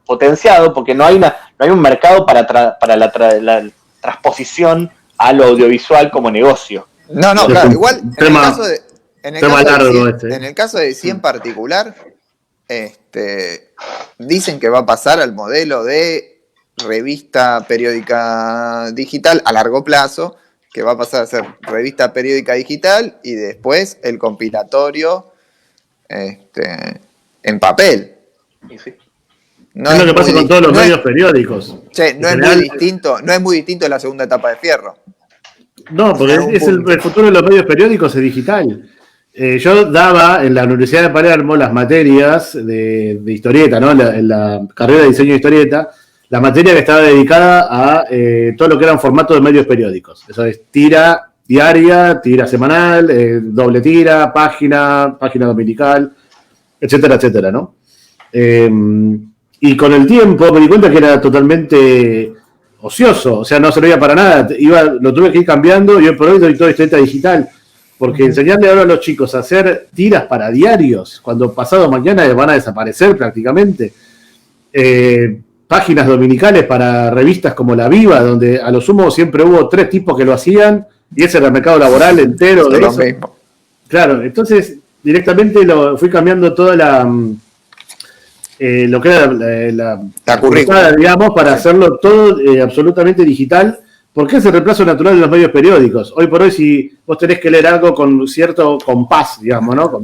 potenciado porque no hay un mercado para la transposición a lo audiovisual como negocio. No, claro, igual en el caso de DC en particular, dicen que va a pasar al modelo de revista periódica digital a largo plazo, que va a pasar a ser revista periódica digital y después el compilatorio en papel. Sí. Es lo que pasa con todos los medios periódicos. No es muy distinto de la segunda etapa de Fierro. No, porque el futuro de los medios periódicos es digital. Yo daba en la Universidad de Palermo las materias de historieta, ¿no? En la carrera de diseño de historieta, la materia que estaba dedicada a todo lo que eran formatos de medios periódicos. Eso es tira diaria, tira semanal, doble tira, página dominical, etcétera, etcétera, ¿no? Y con el tiempo me di cuenta que era totalmente ocioso, o sea, no servía para nada. Lo tuve que ir cambiando y hoy por hoy doy toda historieta digital. Porque enseñarle ahora a los chicos a hacer tiras para diarios, cuando pasado mañana van a desaparecer prácticamente. Páginas dominicales para revistas como La Viva, donde a lo sumo siempre hubo 3 tipos que lo hacían, y ese era el mercado laboral entero de eso. Mismo. Claro, entonces directamente fui cambiando toda lo que era la currícula, digamos, para hacerlo todo absolutamente digital. Porque es el reemplazo natural de los medios periódicos. Hoy por hoy, si vos tenés que leer algo con cierto compás, digamos, ¿no?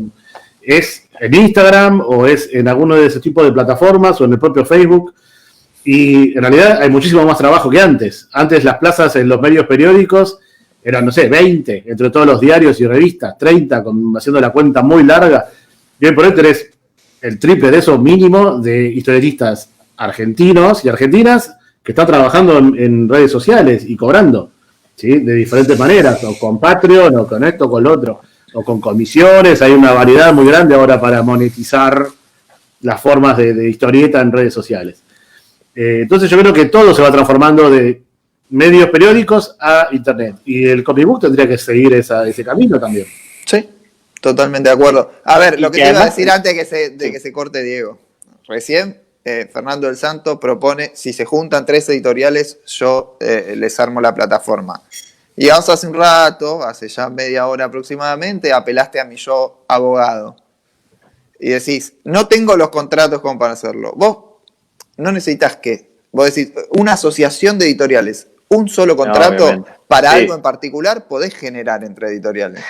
Es en Instagram o es en alguno de esos tipos de plataformas o en el propio Facebook. Y en realidad hay muchísimo más trabajo que antes. Antes las plazas en los medios periódicos eran, no sé, 20, entre todos los diarios y revistas, 30, haciendo la cuenta muy larga. Y hoy por hoy tenés el triple de eso mínimo de historietistas argentinos y argentinas que están trabajando en redes sociales y cobrando, ¿sí? De diferentes maneras, o con Patreon, o con esto, con lo otro, o con comisiones. Hay una variedad muy grande ahora para monetizar las formas de historieta en redes sociales. Entonces yo creo que todo se va transformando de medios periódicos a internet, y el comic book tendría que seguir ese camino también. Sí, totalmente de acuerdo. A ver, lo que te iba a decir antes de que se corte Diego, recién Fernando del Santo propone, si se juntan 3 editoriales, yo les armo la plataforma. Y vos hace un rato, hace ya media hora aproximadamente, apelaste a mi yo abogado. Y decís, no tengo los contratos como para hacerlo. Vos no necesitas vos decís, una asociación de editoriales, un solo contrato para algo en particular podés generar entre editoriales.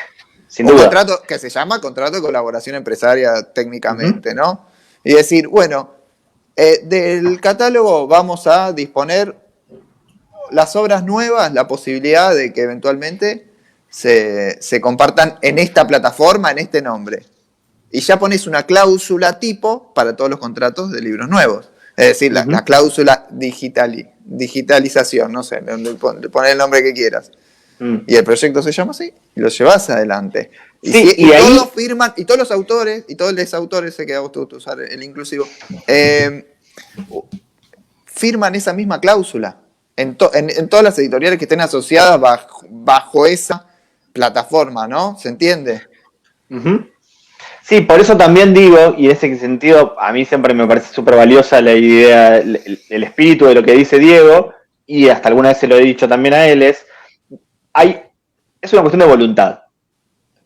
Sin duda. Un contrato que se llama contrato de colaboración empresaria técnicamente, ¿no? Y decir, bueno, del catálogo vamos a disponer las obras nuevas, la posibilidad de que eventualmente se compartan en esta plataforma, en este nombre. Y ya pones una cláusula tipo para todos los contratos de libros nuevos. Es decir, la cláusula digitalización, no sé, le pones el nombre que quieras. Y el proyecto se llama así y lo llevas adelante. Sí, y ahí... todos firman, y todos los autores, y todos los autores, se queda usar el inclusivo, firman esa misma cláusula en todas las editoriales que estén asociadas bajo esa plataforma, ¿no? ¿Se entiende? Uh-huh. Sí, por eso también digo, y en ese sentido a mí siempre me parece súper valiosa la idea, el espíritu de lo que dice Diego, y hasta alguna vez se lo he dicho también a él, es una cuestión de voluntad.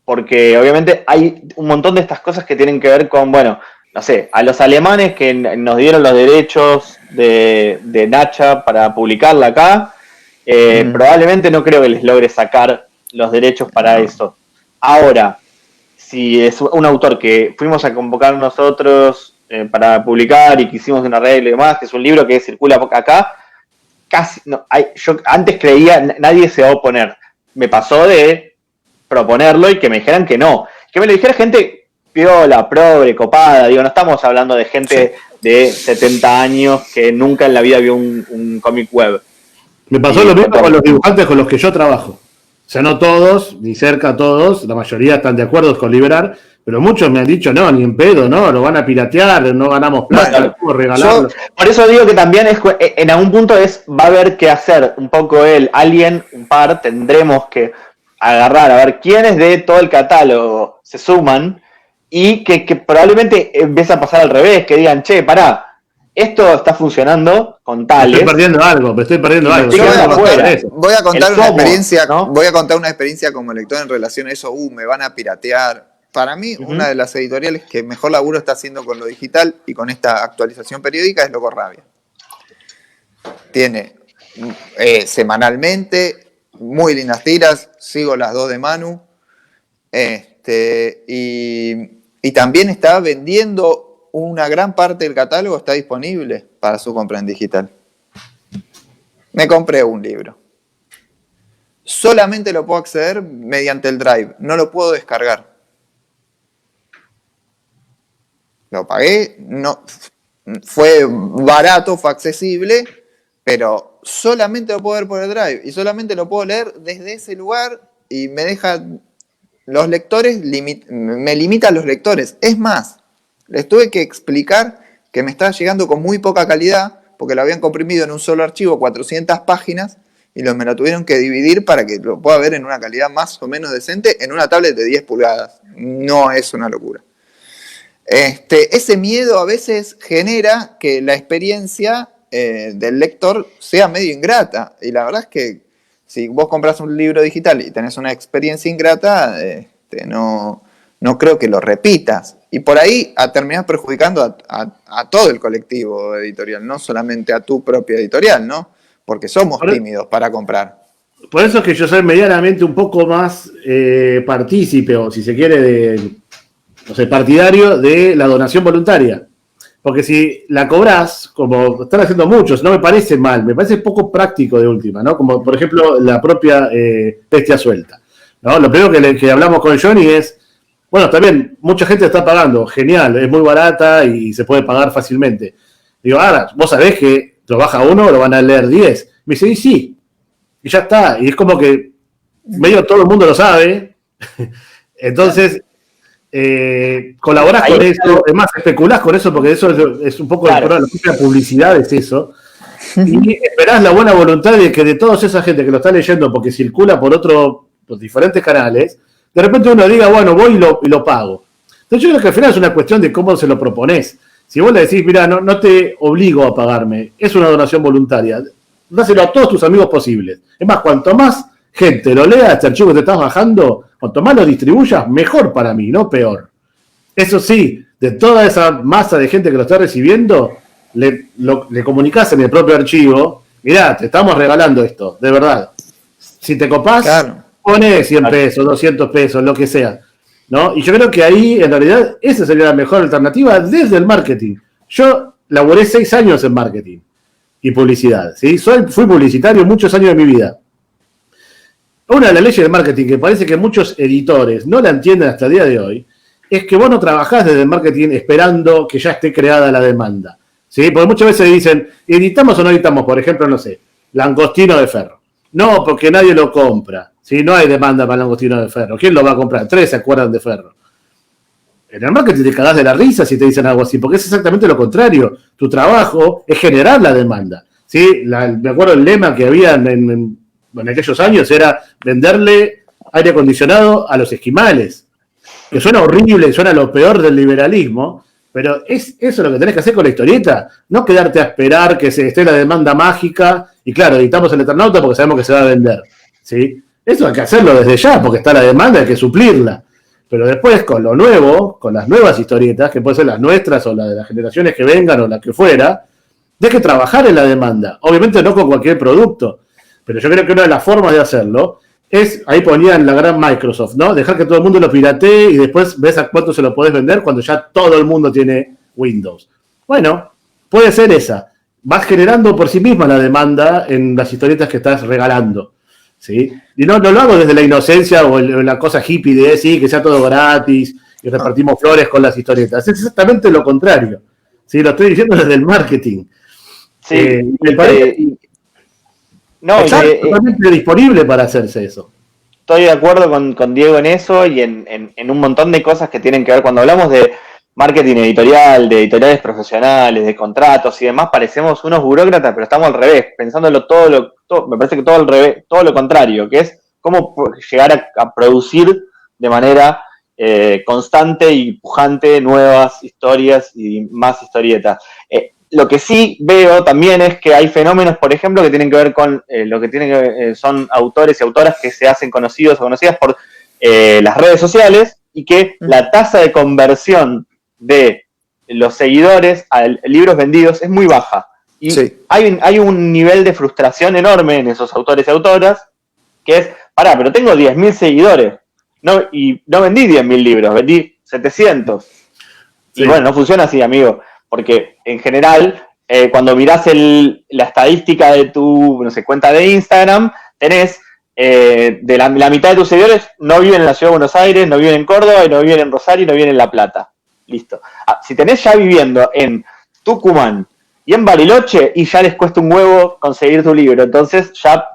Porque obviamente hay un montón de estas cosas que tienen que ver con, bueno, no sé, a los alemanes que nos dieron los derechos de Nacha para publicarla acá, probablemente no creo que les logre sacar los derechos para eso. Ahora, si es un autor que fuimos a convocar nosotros para publicar y que hicimos un arreglo y demás, que es un libro que circula acá, casi no, yo antes creía, nadie se va a oponer. Me pasó de proponerlo y que me dijeran que no. Que me lo dijera gente piola, progre, copada. Digo, no estamos hablando de gente de 70 años que nunca en la vida vio un cómic web. Me pasó lo mismo con los dibujantes con los que yo trabajo. O sea, no todos, ni cerca todos, la mayoría están de acuerdo con liberar, pero muchos me han dicho, no, ni en pedo, no, lo van a piratear, no ganamos plata, no regalarlo. Por eso digo que también en algún punto va a haber que hacer un poco un par, tendremos que agarrar a ver quiénes de todo el catálogo se suman y que probablemente empiece a pasar al revés, que digan, che, pará, esto está funcionando con tales. Me estoy perdiendo algo. Yo voy a contar una experiencia, ¿no? Voy a contar una experiencia como lector en relación a eso. Me van a piratear. Para mí, una de las editoriales que mejor laburo está haciendo con lo digital y con esta actualización periódica es Loco Rabia. Tiene semanalmente muy lindas tiras, sigo las 2 de Manu, y también está vendiendo una gran parte del catálogo, está disponible para su compra en digital. Me compré un libro. Solamente lo puedo acceder mediante el Drive, no lo puedo descargar. Lo pagué, no, fue barato, fue accesible, pero solamente lo puedo ver por el Drive y solamente lo puedo leer desde ese lugar y me deja los lectores, me limita a los lectores. Es más, les tuve que explicar que me estaba llegando con muy poca calidad porque lo habían comprimido en un solo archivo, 400 páginas, y me lo tuvieron que dividir para que lo pueda ver en una calidad más o menos decente en una tablet de 10 pulgadas. No es una locura. Ese miedo a veces genera que la experiencia del lector sea medio ingrata. Y la verdad es que si vos compras un libro digital y tenés una experiencia ingrata, no creo que lo repitas. Y por ahí terminás perjudicando a todo el colectivo editorial, no solamente a tu propia editorial, ¿no? Porque somos tímidos para comprar. Por eso es que yo soy medianamente un poco más partícipe, o si se quiere, partidario de la donación voluntaria. Porque si la cobrás, como están haciendo muchos, no me parece mal, me parece poco práctico de última, ¿no? Como por ejemplo la propia Bestia Suelta, ¿no? Lo primero que hablamos con Johnny es, bueno, también mucha gente está pagando, genial, es muy barata y se puede pagar fácilmente. Digo, ahora, vos sabés que lo baja uno, lo van a leer 10. Me dice, y sí, y ya está. Y es como que medio todo el mundo lo sabe. Entonces, colaborás ahí con eso, es más, especulás con eso, porque eso es un poco claro. La propia publicidad es eso. Y esperás la buena voluntad de que de toda esa gente que lo está leyendo, porque circula por diferentes canales, de repente uno diga, bueno, voy y lo pago. Entonces yo creo que al final es una cuestión de cómo se lo proponés. Si vos le decís, mira, no te obligo a pagarme, es una donación voluntaria, dáselo a todos tus amigos posibles. Es más, cuanto más gente lo lea, este archivo que te estás bajando, cuanto más lo distribuyas, mejor para mí, no peor. Eso sí, de toda esa masa de gente que lo está recibiendo, le comunicás en el propio archivo, mirá, te estamos regalando esto, de verdad. Si te copás, claro, poné 100 pesos, 200 pesos, lo que sea, ¿no? Y yo creo que ahí, en realidad, esa sería la mejor alternativa desde el marketing. Yo laboré 6 años en marketing y publicidad, ¿sí? Fui publicitario muchos años de mi vida. Una de las leyes de marketing que parece que muchos editores no la entienden hasta el día de hoy es que vos no trabajás desde el marketing esperando que ya esté creada la demanda, ¿sí? Porque muchas veces dicen, ¿editamos o no editamos? Por ejemplo, no sé, Langostino de Ferro. No, porque nadie lo compra. ¿sí? No hay demanda para Langostino de Ferro. ¿Quién lo va a comprar? 3 se acuerdan de Ferro. En el marketing te cagás de la risa si te dicen algo así, porque es exactamente lo contrario. Tu trabajo es generar la demanda. ¿Sí? Me acuerdo el lema que había en aquellos años era venderle aire acondicionado a los esquimales. Que suena horrible, suena lo peor del liberalismo, pero es eso lo que tenés que hacer con la historieta. No quedarte a esperar que se esté la demanda mágica y claro, editamos el Eternauta porque sabemos que se va a vender. ¿Sí? Eso hay que hacerlo desde ya, porque está la demanda, hay que suplirla. Pero después con lo nuevo, con las nuevas historietas, que pueden ser las nuestras o las de las generaciones que vengan o las que fuera, hay que trabajar en la demanda. Obviamente no con cualquier producto, pero yo creo que una de las formas de hacerlo es, ahí ponían la gran Microsoft, ¿no? Dejar que todo el mundo lo piratee y después ves a cuánto se lo podés vender cuando ya todo el mundo tiene Windows. Bueno, puede ser esa. Vas generando por sí misma la demanda en las historietas que estás regalando. ¿Sí? Y no lo hago desde la inocencia o la cosa hippie de sí, que sea todo gratis y repartimos flores con las historietas. Es exactamente lo contrario. ¿Sí? Lo estoy diciendo desde el marketing. Sí, me parece no, totalmente disponible para hacerse eso. Estoy de acuerdo con Diego en eso y en un montón de cosas que tienen que ver. Cuando hablamos de marketing editorial, de editoriales profesionales, de contratos y demás, parecemos unos burócratas, pero estamos al revés, pensándolo me parece que todo al revés, todo lo contrario, que es cómo llegar a producir de manera constante y pujante nuevas historias y más historietas. Lo que sí veo también es que hay fenómenos, por ejemplo, que tienen que ver con lo que tienen que ver, son autores y autoras que se hacen conocidos o conocidas por las redes sociales y que la tasa de conversión de los seguidores a libros vendidos es muy baja. Y sí, hay un nivel de frustración enorme en esos autores y autoras que es, pero tengo 10.000 seguidores y no vendí 10.000 libros, vendí 700. Sí. Y bueno, no funciona así, amigo. Porque en general, cuando mirás la estadística de tu, no sé, cuenta de Instagram, tenés de la mitad de tus seguidores no viven en la ciudad de Buenos Aires, no viven en Córdoba, y no viven en Rosario, y no viven en La Plata. Listo. Si tenés ya viviendo en Tucumán y en Bariloche, y ya les cuesta un huevo conseguir tu libro, entonces ya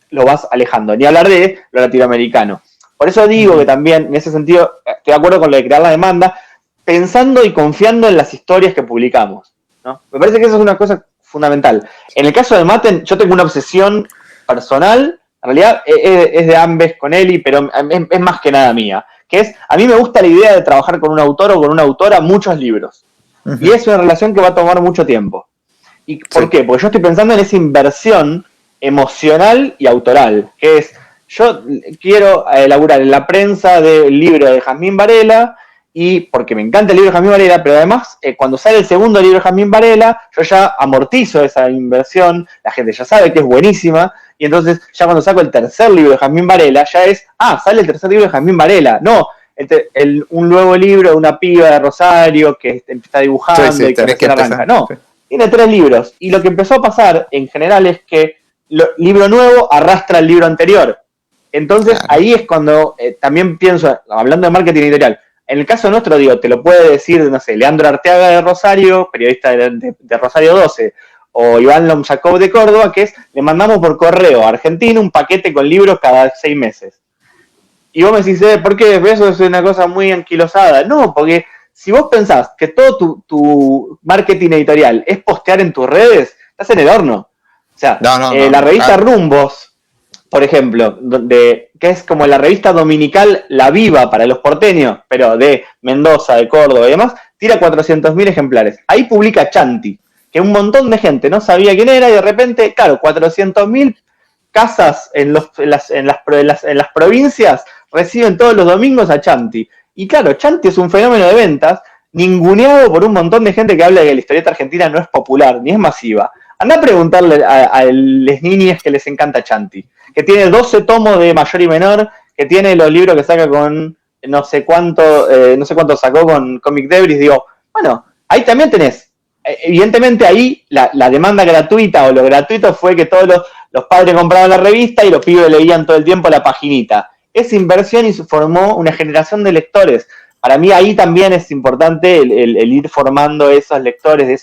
lo vas alejando. Ni hablar de lo latinoamericano. Por eso digo que también, en ese sentido, estoy de acuerdo con lo de crear la demanda, pensando y confiando en las historias que publicamos, ¿no? Me parece que eso es una cosa fundamental. En el caso de Maten, yo tengo una obsesión personal, en realidad es de ambos con Eli, pero es más que nada mía, que es, a mí me gusta la idea de trabajar con un autor o con una autora muchos libros. Uh-huh. Y es una relación que va a tomar mucho tiempo. ¿Y por qué? Porque yo estoy pensando en esa inversión emocional y autoral, que es, yo quiero elaborar en la prensa del libro de Jazmín Varela, y porque me encanta el libro de Jazmín Varela, pero además cuando sale el segundo libro de Jazmín Varela, yo ya amortizo esa inversión, la gente ya sabe que es buenísima, y entonces ya cuando saco el tercer libro de Jazmín Varela, ya es, sale el tercer libro de Jazmín Varela, no, un nuevo libro de una piba de Rosario que está dibujando y que recién arranca, no, tiene 3 libros, y lo que empezó a pasar en general es que libro nuevo arrastra el libro anterior, entonces ahí es cuando también pienso, hablando de marketing editorial, en el caso nuestro, digo, te lo puede decir, no sé, Leandro Arteaga de Rosario, periodista de Rosario 12, o Iván Lomzakov de Córdoba, que es, le mandamos por correo a Argentina un paquete con libros cada 6 meses. Y vos me decís, ¿por qué? Eso es una cosa muy anquilosada. No, porque si vos pensás que todo tu marketing editorial es postear en tus redes, estás en el horno. O sea, la revista Rumbos, por ejemplo, que es como la revista dominical La Viva para los porteños, pero de Mendoza, de Córdoba y demás, tira 400.000 ejemplares. Ahí publica Chanti, que un montón de gente no sabía quién era y de repente, claro, 400.000 casas en las provincias reciben todos los domingos a Chanti. Y claro, Chanti es un fenómeno de ventas ninguneado por un montón de gente que habla de que la historieta argentina no es popular, ni es masiva. Anda a preguntarle a las niñas que les encanta Chanti, que tiene 12 tomos de mayor y menor, que tiene los libros que saca con no sé cuánto sacó con Comic Debris. Digo, bueno, ahí también tenés, evidentemente ahí la demanda gratuita o lo gratuito fue que todos los padres compraban la revista y los pibes leían todo el tiempo la paginita. Esa inversión y se formó una generación de lectores. Para mí ahí también es importante el ir formando esos lectores de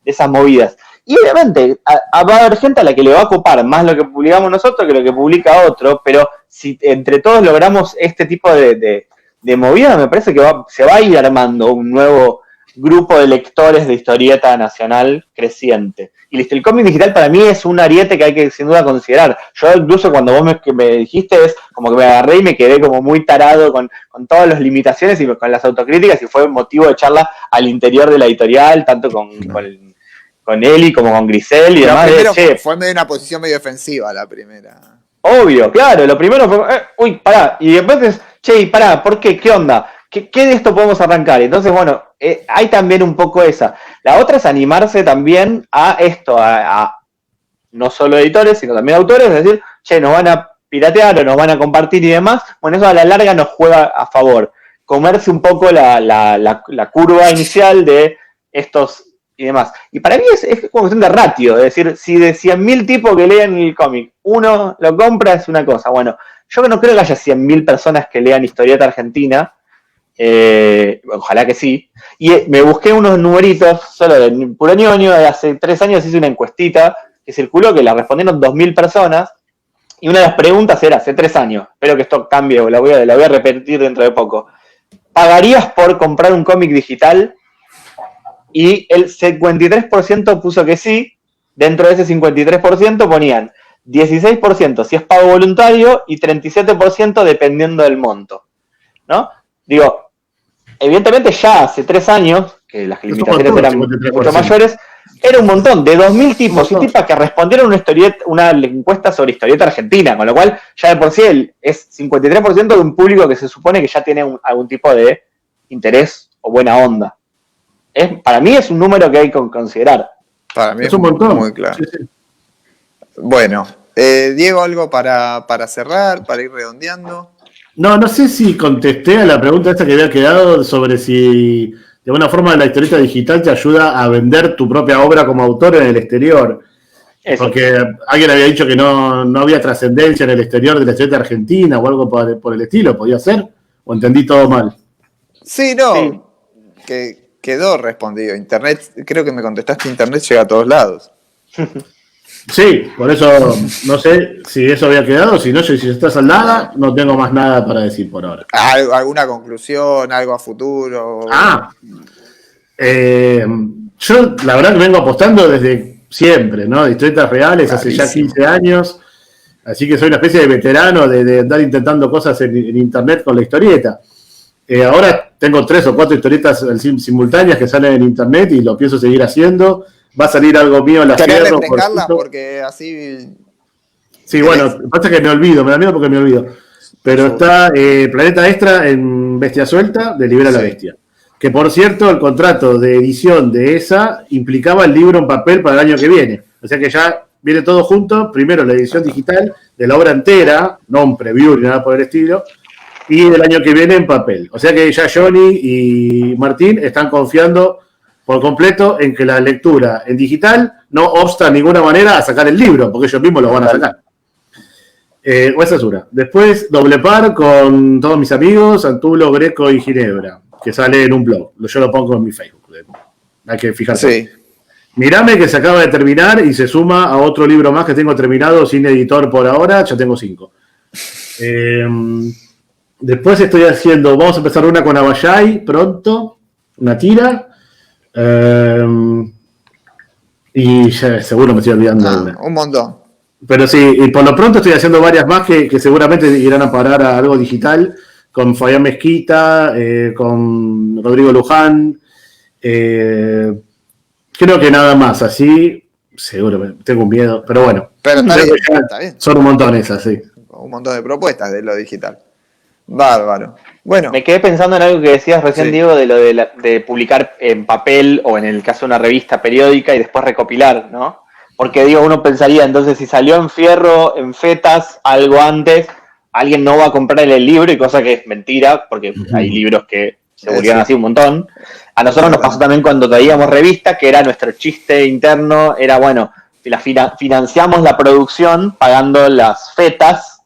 esas movidas. Y obviamente va a haber gente a la que le va a copar más lo que publicamos nosotros que lo que publica otro, pero si entre todos logramos este tipo de movida, me parece que se va a ir armando un nuevo grupo de lectores de historieta nacional creciente. Y listo, el cómic digital para mí es un ariete que hay que sin duda considerar. Yo incluso cuando vos me dijiste, es como que me agarré y me quedé como muy tarado con todas las limitaciones y con las autocríticas, y fue motivo de charla al interior de la editorial, tanto con Eli como con Grisel y demás. Fue medio una posición medio defensiva la primera. Obvio, claro, lo primero fue, pará, y después es, pará, ¿por qué? ¿Qué onda? ¿Qué de esto podemos arrancar? Entonces, bueno, hay también un poco esa. La otra es animarse también a esto, a no solo editores, sino también autores, es decir, nos van a piratear o nos van a compartir y demás. Bueno, eso a la larga nos juega a favor. Comerse un poco la curva inicial de estos y demás. Y para mí es como cuestión de ratio, es decir, si de 100.000 tipos que leen el cómic, uno lo compra, es una cosa. Bueno, yo no creo que haya 100.000 personas que lean historieta argentina, ojalá que sí, y me busqué unos numeritos solo de puro ñoño, de hace 3 años hice una encuestita que circuló, que la respondieron 2.000 personas, y una de las preguntas era, hace 3 años, espero que esto cambie, o la voy a repetir dentro de poco, ¿pagarías por comprar un cómic digital? Y el 53% puso que sí. Dentro de ese 53% ponían 16% si es pago voluntario y 37% dependiendo del monto, ¿no? Digo, evidentemente ya hace 3 años, que las limitaciones eran mucho mayores, era un montón, de 2.000 tipos y tipas que respondieron una encuesta sobre historieta argentina, con lo cual ya de por sí es 53% de un público que se supone que ya tiene algún tipo de interés o buena onda. Para mí es un número que hay que considerar. Para mí es un montón. Muy claro. Sí, sí. Bueno, Diego, algo para cerrar, para ir redondeando. No sé si contesté a la pregunta esta que había quedado sobre si de alguna forma la historieta digital te ayuda a vender tu propia obra como autor en el exterior. Eso. Porque alguien había dicho que no había trascendencia en el exterior de la historieta argentina o algo por el estilo. ¿Podía ser? ¿O entendí todo mal? Sí, no. Sí. Que quedó respondido. Internet, creo que me contestaste, Internet llega a todos lados. Sí, por eso no sé si eso había quedado, si no, si está saldada, no tengo más nada para decir por ahora. ¿Alguna conclusión, algo a futuro? Yo la verdad que vengo apostando desde siempre, ¿no? De historietas reales, clarísimo. Hace ya 15 años, así que soy una especie de veterano de andar intentando cosas en Internet con la historieta. Ahora tengo 3 o 4 historietas simultáneas que salen en Internet y lo pienso seguir haciendo. Va a salir algo mío en la Fierro. Porque así... Sí, bueno, pasa que me da miedo porque me olvido. Pero está Planeta Extra en Bestia Suelta, de Libera la Bestia. Que por cierto, el contrato de edición de esa implicaba el libro en papel para el año que viene. O sea que ya viene todo junto. Primero la edición digital de la obra entera, no un preview ni nada por el estilo. Y el año que viene en papel. O sea que ya Johnny y Martín están confiando por completo en que la lectura en digital no obsta de ninguna manera a sacar el libro, porque ellos mismos lo van a sacar. O esa es una. Después, Doble Par con todos mis amigos, Antulo, Greco y Ginebra, que sale en un blog. Yo lo pongo en mi Facebook. Hay que fijarse. Sí. Mirame que se acaba de terminar y se suma a otro libro más que tengo terminado sin editor por ahora. Ya tengo 5. Después estoy haciendo, vamos a empezar una con Abayay pronto, una tira. Y ya seguro me estoy olvidando de una. Un montón. Pero sí, y por lo pronto estoy haciendo varias más que seguramente irán a parar a algo digital, con Fabián Mezquita, con Rodrigo Luján. Creo que nada más, así, seguro, tengo un miedo, pero bueno. Pero está bien. Son un montón esas, sí. Un montón de propuestas de lo digital. Bárbaro. Bueno. Me quedé pensando en algo que decías recién, sí. Diego, de lo de publicar en papel o en el caso de una revista periódica y después recopilar, ¿no? Porque, digo, uno pensaría, entonces, si salió en Fierro, en Fetas, algo antes, alguien no va a comprar el libro, y cosa que es mentira, porque hay libros que se publican así un montón. A nosotros nos pasó también cuando traíamos revistas, que era nuestro chiste interno, era, bueno, financiamos la producción pagando las fetas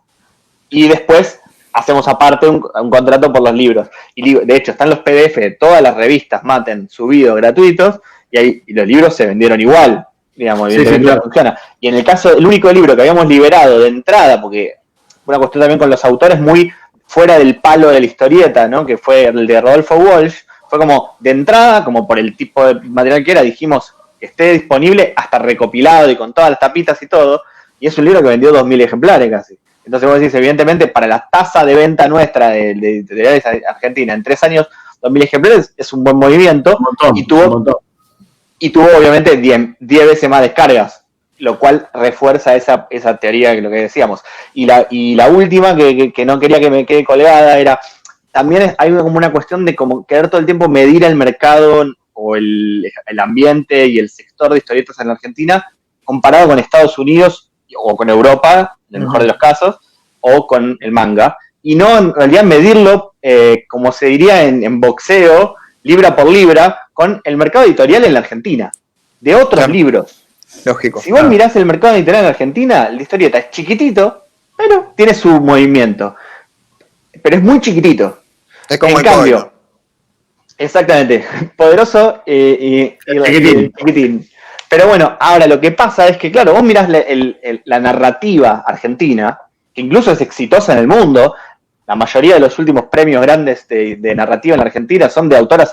y después hacemos aparte un contrato por los libros. Y de hecho, están los PDF de todas las revistas Maten subidos gratuitos y los libros se vendieron igual. digamos, Sí, evidentemente claro. no funciona. Y en el caso, el único libro que habíamos liberado de entrada, porque una cuestión también con los autores muy fuera del palo de la historieta, ¿no? Que fue el de Rodolfo Walsh, fue como de entrada, como por el tipo de material que era, dijimos que esté disponible hasta recopilado y con todas las tapitas y todo, y es un libro que vendió 2.000 ejemplares casi. Entonces vos decís, evidentemente, para la tasa de venta nuestra de editoriales Argentina, en 3 años, 2.000 ejemplares es un buen movimiento, Un montón, y tuvo obviamente 10 veces más descargas, lo cual refuerza esa teoría que lo que decíamos. Y la última, que no quería que me quede colgada, era, también hay como una cuestión de como querer todo el tiempo medir el mercado o el ambiente y el sector de historietas en la Argentina comparado con Estados Unidos o con Europa, en el mejor de los casos, o con el manga. Y no en realidad medirlo, como se diría en boxeo, libra por libra, con el mercado editorial en la Argentina, de otros libros. Lógico. Si vos mirás el mercado editorial en Argentina, la historieta es chiquitito, pero tiene su movimiento. Pero es muy chiquitito. Es como en el cambio, Coelho. exactamente, poderoso y chiquitín. Pero bueno, ahora lo que pasa es que, claro, vos mirás la narrativa argentina, que incluso es exitosa en el mundo. La mayoría de los últimos premios grandes de narrativa en la Argentina son de autoras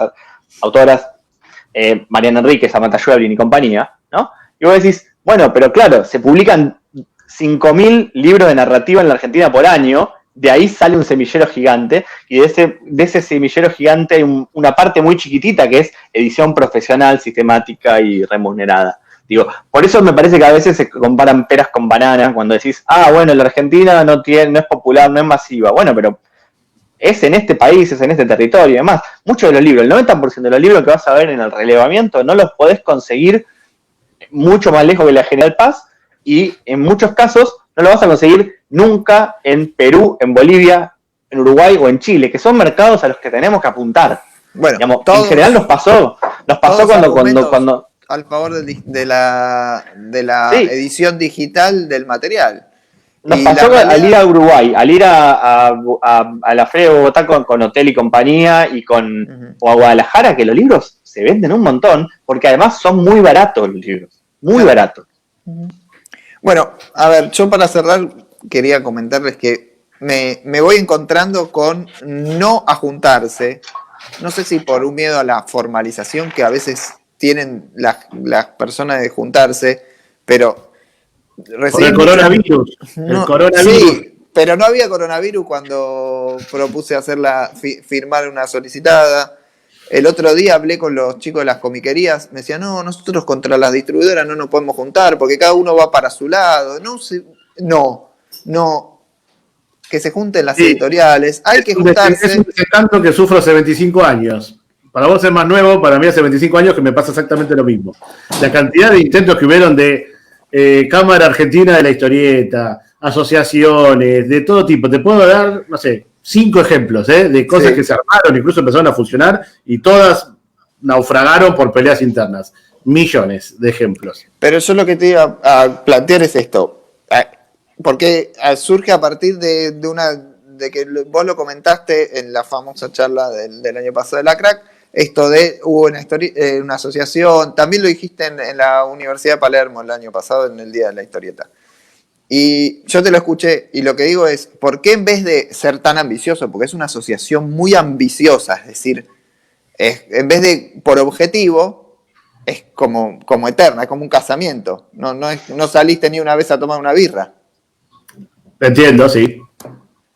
Mariana Enríquez, Samantha Schweblin y compañía, ¿no? Y vos decís, bueno, pero claro, se publican 5.000 libros de narrativa en la Argentina por año, de ahí sale un semillero gigante, y de ese semillero gigante hay una parte muy chiquitita que es edición profesional, sistemática y remunerada. Digo, por eso me parece que a veces se comparan peras con bananas cuando decís, bueno, la Argentina no es popular, no es masiva. Bueno, pero es en este país, es en este territorio. Además, muchos de los libros, el 90% de los libros que vas a ver en el relevamiento no los podés conseguir mucho más lejos que la General Paz, y en muchos casos no lo vas a conseguir nunca en Perú, en Bolivia, en Uruguay o en Chile, que son mercados a los que tenemos que apuntar. Bueno, digamos, en general nos pasó cuando al favor de la sí, edición digital del material. nos pasó al ir a Uruguay, al ir a la Feria de Bogotá con Hotel y Compañía o a Guadalajara, que los libros se venden un montón, porque además son muy baratos los libros, muy baratos. Bueno, a ver, yo para cerrar quería comentarles que me voy encontrando con no ajuntarse, no sé si por un miedo a la formalización que a veces tienen las personas de juntarse, pero por el coronavirus. Sí, pero no había coronavirus cuando propuse firmar una solicitada. El otro día hablé con los chicos de las comiquerías, me decían, no, nosotros contra las distribuidoras no nos podemos juntar porque cada uno va para su lado. No, que se junten las editoriales, hay que juntarse. Es un desencanto que sufro hace 25 años. Para vos es más nuevo, para mí hace 25 años que me pasa exactamente lo mismo. La cantidad de intentos que hubieron de Cámara Argentina de la Historieta, asociaciones, de todo tipo. Te puedo dar, no sé, 5 ejemplos de cosas que se armaron, incluso empezaron a funcionar y todas naufragaron por peleas internas. Millones de ejemplos. Pero yo lo que te iba a plantear es esto, porque surge a partir de que vos lo comentaste en la famosa charla del año pasado de la Crack, esto de hubo una asociación, también lo dijiste en la Universidad de Palermo el año pasado en el Día de la Historieta. Y yo te lo escuché y lo que digo es, ¿por qué en vez de ser tan ambicioso? Porque es una asociación muy ambiciosa, es decir, en vez de por objetivo, es como eterna, es como un casamiento. No saliste ni una vez a tomar una birra. Entiendo, sí.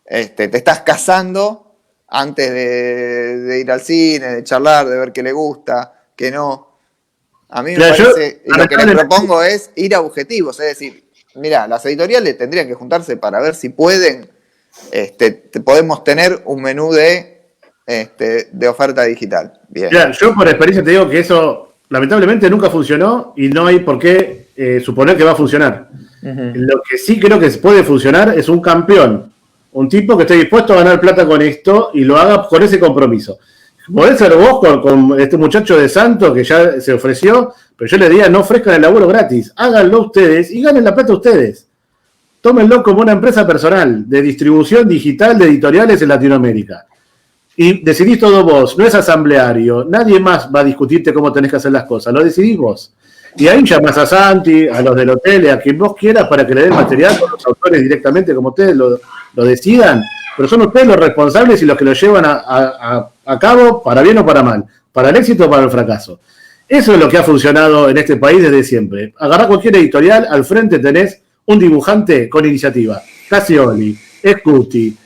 Te estás casando antes de ir al cine, de charlar, de ver qué le gusta, qué no. A mí me parece, y lo que les propongo es ir a objetivos, es decir, mira, las editoriales tendrían que juntarse para ver si pueden, podemos tener un menú de oferta digital. Bien. Mira, yo por experiencia te digo que eso lamentablemente nunca funcionó y no hay por qué suponer que va a funcionar. Uh-huh. Lo que sí creo que puede funcionar es un campeón, un tipo que esté dispuesto a ganar plata con esto y lo haga con ese compromiso. Podés ser vos con este muchacho de Santos que ya se ofreció, pero yo le diría, no ofrezcan el laburo gratis, háganlo ustedes y ganen la plata ustedes. Tómenlo como una empresa personal de distribución digital de editoriales en Latinoamérica. Y decidís todo vos, no es asambleario, nadie más va a discutirte cómo tenés que hacer las cosas, lo decidís vos. Y ahí llamás a Santi, a los del hotel, a quien vos quieras para que le den material con los autores directamente como ustedes lo decidan. Pero son ustedes los responsables y los que lo llevan a cabo, para bien o para mal, para el éxito o para el fracaso. Eso es lo que ha funcionado en este país desde siempre. Agarrá cualquier editorial, al frente tenés un dibujante con iniciativa. Casioli, Scuti,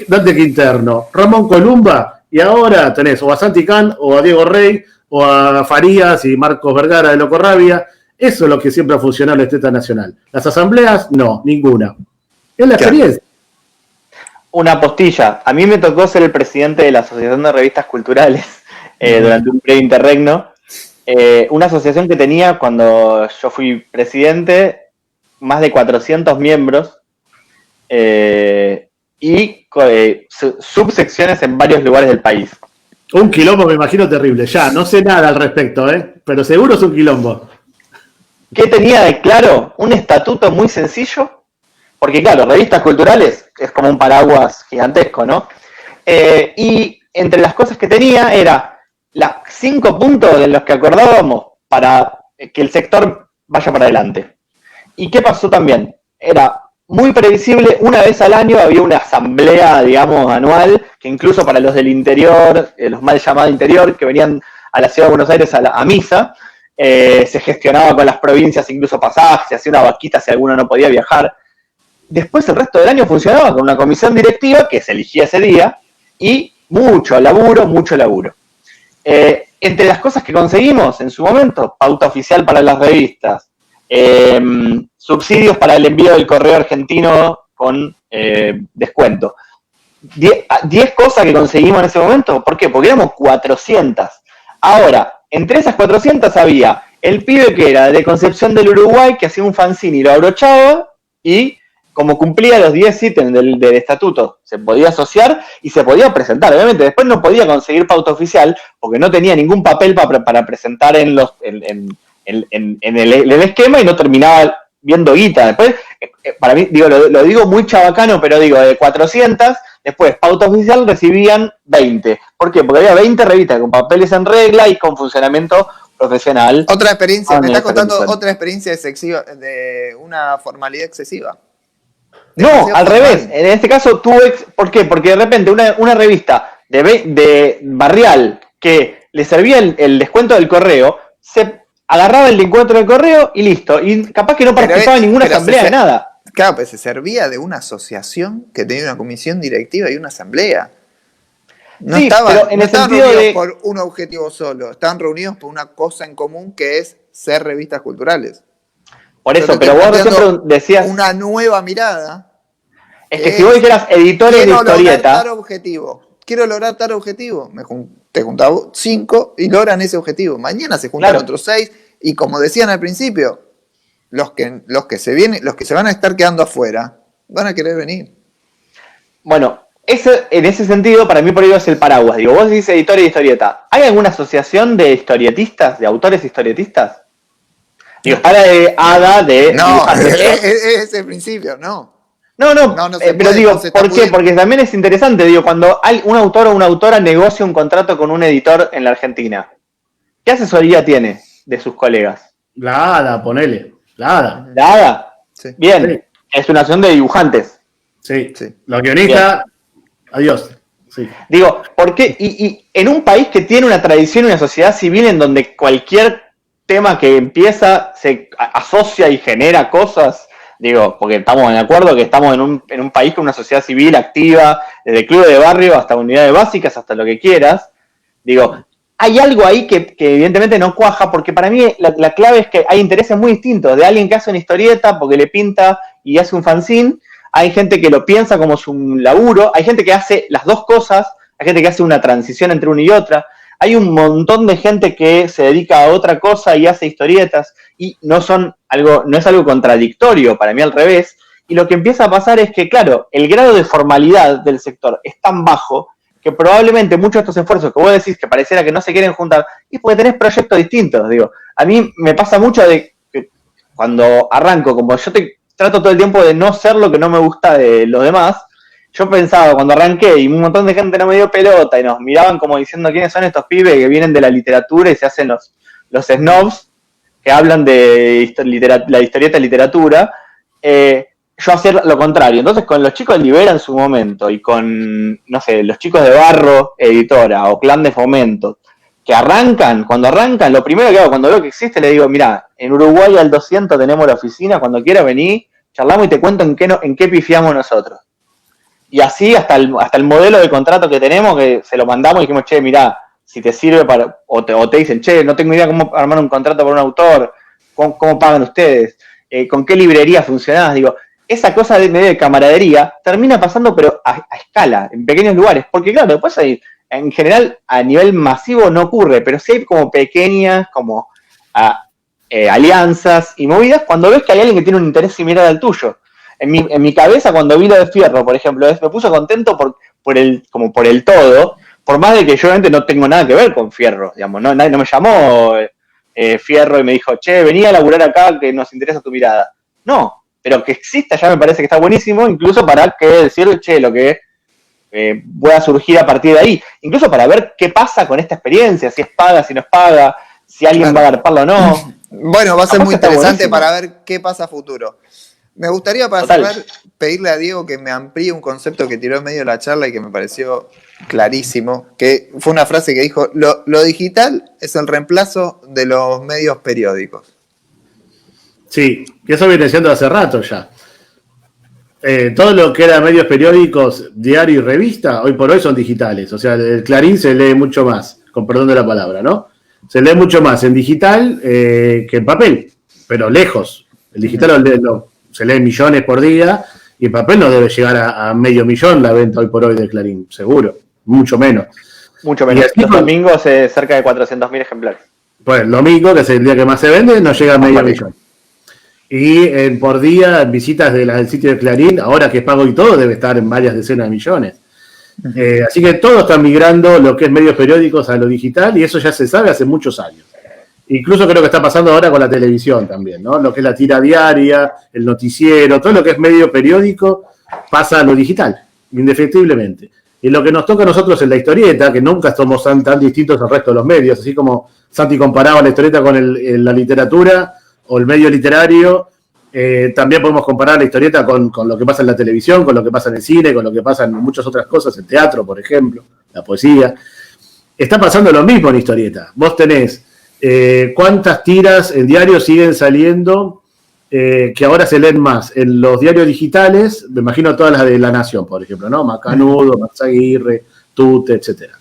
Dante Quinterno, Ramón Columba, y ahora tenés o a Santi Can, o a Diego Rey, o a Farías y Marcos Vergara de Locorrabia. Eso es lo que siempre ha funcionado en la Esteta Nacional. Las asambleas, no, ninguna. Es la experiencia. Una postilla. A mí me tocó ser el presidente de la Asociación de Revistas Culturales durante un breve interregno. Una asociación que tenía, cuando yo fui presidente, más de 400 miembros y subsecciones en varios lugares del país. Un quilombo, me imagino, terrible. Ya, no sé nada al respecto, pero seguro es un quilombo. ¿Qué tenía de claro? Un estatuto muy sencillo, porque claro, revistas culturales es como un paraguas gigantesco, ¿no? Y entre las cosas que tenía era las 5 puntos de los que acordábamos para que el sector vaya para adelante. ¿Y qué pasó también? Era muy previsible, una vez al año había una asamblea, digamos, anual, que incluso para los del interior, los mal llamados interior, que venían a la ciudad de Buenos Aires a misa, se gestionaba con las provincias incluso pasajes, se hacía una vaquita si alguno no podía viajar. Después el resto del año funcionaba con una comisión directiva que se elegía ese día y mucho laburo. Entre las cosas que conseguimos en su momento, pauta oficial para las revistas, subsidios para el envío del correo argentino con descuento. 10 cosas que conseguimos en ese momento. ¿Por qué? Porque éramos 400. Ahora, entre esas 400 había el pibe que era de Concepción del Uruguay, que hacía un fanzine y lo abrochaba, y como cumplía los 10 ítems del estatuto, se podía asociar y se podía presentar. Obviamente, después no podía conseguir pauta oficial porque no tenía ningún papel para presentar en el esquema y no terminaba viendo guita. Después, para mí, digo, lo digo muy chabacano, pero digo, de 400, después, pauta oficial recibían 20. ¿Por qué? Porque había 20 revistas con papeles en regla y con funcionamiento profesional. Otra experiencia, me estás contando otra experiencia excesiva, de una formalidad excesiva. No, al revés. En este caso, ¿por qué? Porque de repente una revista de barrial que le servía el descuento del correo, se agarraba el encuentro del correo y listo. Y capaz que no participaba en ninguna asamblea de nada. Claro, pues se servía de una asociación que tenía una comisión directiva y una asamblea. No sí, estaban, pero en no el estaban sentido reunidos de... por un objetivo solo, estaban reunidos por una cosa en común que es ser revistas culturales. Por eso, pero vos siempre decías... Una nueva mirada. Es que si vos dijeras editores de historieta... Quiero lograr tal objetivo. Te juntaba 5 y logran ese objetivo. Mañana se juntan otros 6 y como decían al principio, los que se van a estar quedando afuera van a querer venir. Bueno, en ese sentido, para mí por ello es el paraguas. Digo, vos decís editor de historieta. ¿Hay alguna asociación de historietistas, de autores historietistas? Digo, para de ADA, de... No, es el principio, no. No, pero digo, ¿por qué? Porque también es interesante, digo, cuando hay un autor o una autora negocia un contrato con un editor en la Argentina, ¿qué asesoría tiene de sus colegas? La ADA, ponele. La ADA. ¿La ADA? Sí. Bien, sí. Es una asociación de dibujantes. Sí. Los guionistas, adiós. Sí. Digo, ¿por qué? Y en un país que tiene una tradición y una sociedad civil en donde cualquier tema que empieza se asocia y genera cosas... Digo, porque estamos de acuerdo que estamos en un país con una sociedad civil activa, desde clubes de barrio hasta unidades básicas, hasta lo que quieras. Digo, hay algo ahí que evidentemente no cuaja, porque para mí la clave es que hay intereses muy distintos. De alguien que hace una historieta porque le pinta y hace un fanzine, hay gente que lo piensa como su laburo, hay gente que hace las dos cosas, hay gente que hace una transición entre una y otra. Hay un montón de gente que se dedica a otra cosa y hace historietas y no es algo contradictorio, para mí al revés. Y lo que empieza a pasar es que, claro, el grado de formalidad del sector es tan bajo que probablemente muchos de estos esfuerzos que vos decís que pareciera que no se quieren juntar, y porque tenés proyectos distintos. Digo, a mí me pasa mucho de que cuando arranco, como yo trato todo el tiempo de no ser lo que no me gusta de los demás, yo pensaba cuando arranqué y un montón de gente no me dio pelota y nos miraban como diciendo quiénes son estos pibes que vienen de la literatura y se hacen los snobs, que hablan de la historieta de literatura, yo hacer lo contrario. Entonces, con los chicos de Libera en su momento y con, no sé, los chicos de Barro Editora o Clan de Fomento, que cuando arrancan, lo primero que hago cuando veo que existe, le digo, mirá, en Uruguay al 200 tenemos la oficina, cuando quieras vení, charlamos y te cuento en qué pifiamos nosotros. Y así hasta el modelo de contrato que tenemos, que se lo mandamos y dijimos, che, mirá, si te sirve o te dicen, che, no tengo idea cómo armar un contrato por un autor, cómo pagan ustedes, con qué librería funcionás, digo, esa cosa de medio de camaradería termina pasando pero a escala, en pequeños lugares, porque claro, después hay, en general a nivel masivo no ocurre, pero sí hay como pequeñas, como alianzas y movidas cuando ves que hay alguien que tiene un interés similar al tuyo. En mi cabeza, cuando vi lo de Fierro, por ejemplo, me puso contento por el todo, por más de que yo obviamente no tengo nada que ver con Fierro, digamos, nadie no me llamó Fierro y me dijo, che, vení a laburar acá que nos interesa tu mirada. No, pero que exista ya me parece que está buenísimo, incluso para que decir, che, lo que pueda surgir a partir de ahí, incluso para ver qué pasa con esta experiencia, si es paga, si no es paga, si alguien va a agarparla o no. Bueno, va a ser muy interesante para ver qué pasa a futuro. Me gustaría para cerrar pedirle a Diego que me amplíe un concepto que tiró en medio de la charla y que me pareció clarísimo, que fue una frase que dijo, lo digital es el reemplazo de los medios periódicos. Sí, que eso viene siendo hace rato ya. Todo lo que era medios periódicos, diario y revista, hoy por hoy son digitales. O sea, el Clarín se lee mucho más, con perdón de la palabra, ¿no? Se lee mucho más en digital que en papel, pero lejos. El digital se lee millones por día y en papel no debe llegar a medio millón la venta hoy por hoy de Clarín, seguro. Mucho menos. Mucho menos. Los domingos cerca de 400.000 ejemplares. Pues el domingo, que es el día que más se vende, no llega a medio millón. Y por día, en visitas del sitio de Clarín, ahora que es pago y todo, debe estar en varias decenas de millones. Así que todos están migrando lo que es medios periódicos a lo digital y eso ya se sabe hace muchos años. Incluso creo que está pasando ahora con la televisión también, ¿no? Lo que es la tira diaria, el noticiero, todo lo que es medio periódico pasa a lo digital, indefectiblemente. Y lo que nos toca a nosotros en la historieta, que nunca somos tan distintos al resto de los medios, así como Santi comparaba la historieta con la literatura o el medio literario, también podemos comparar la historieta con lo que pasa en la televisión, con lo que pasa en el cine, con lo que pasa en muchas otras cosas, el teatro, por ejemplo, la poesía. Está pasando lo mismo en historieta. Vos tenés cuántas tiras en diarios siguen saliendo que ahora se leen más en los diarios digitales, me imagino todas las de La Nación, por ejemplo, ¿no? Macanudo, Max Aguirre, Tute, etcétera.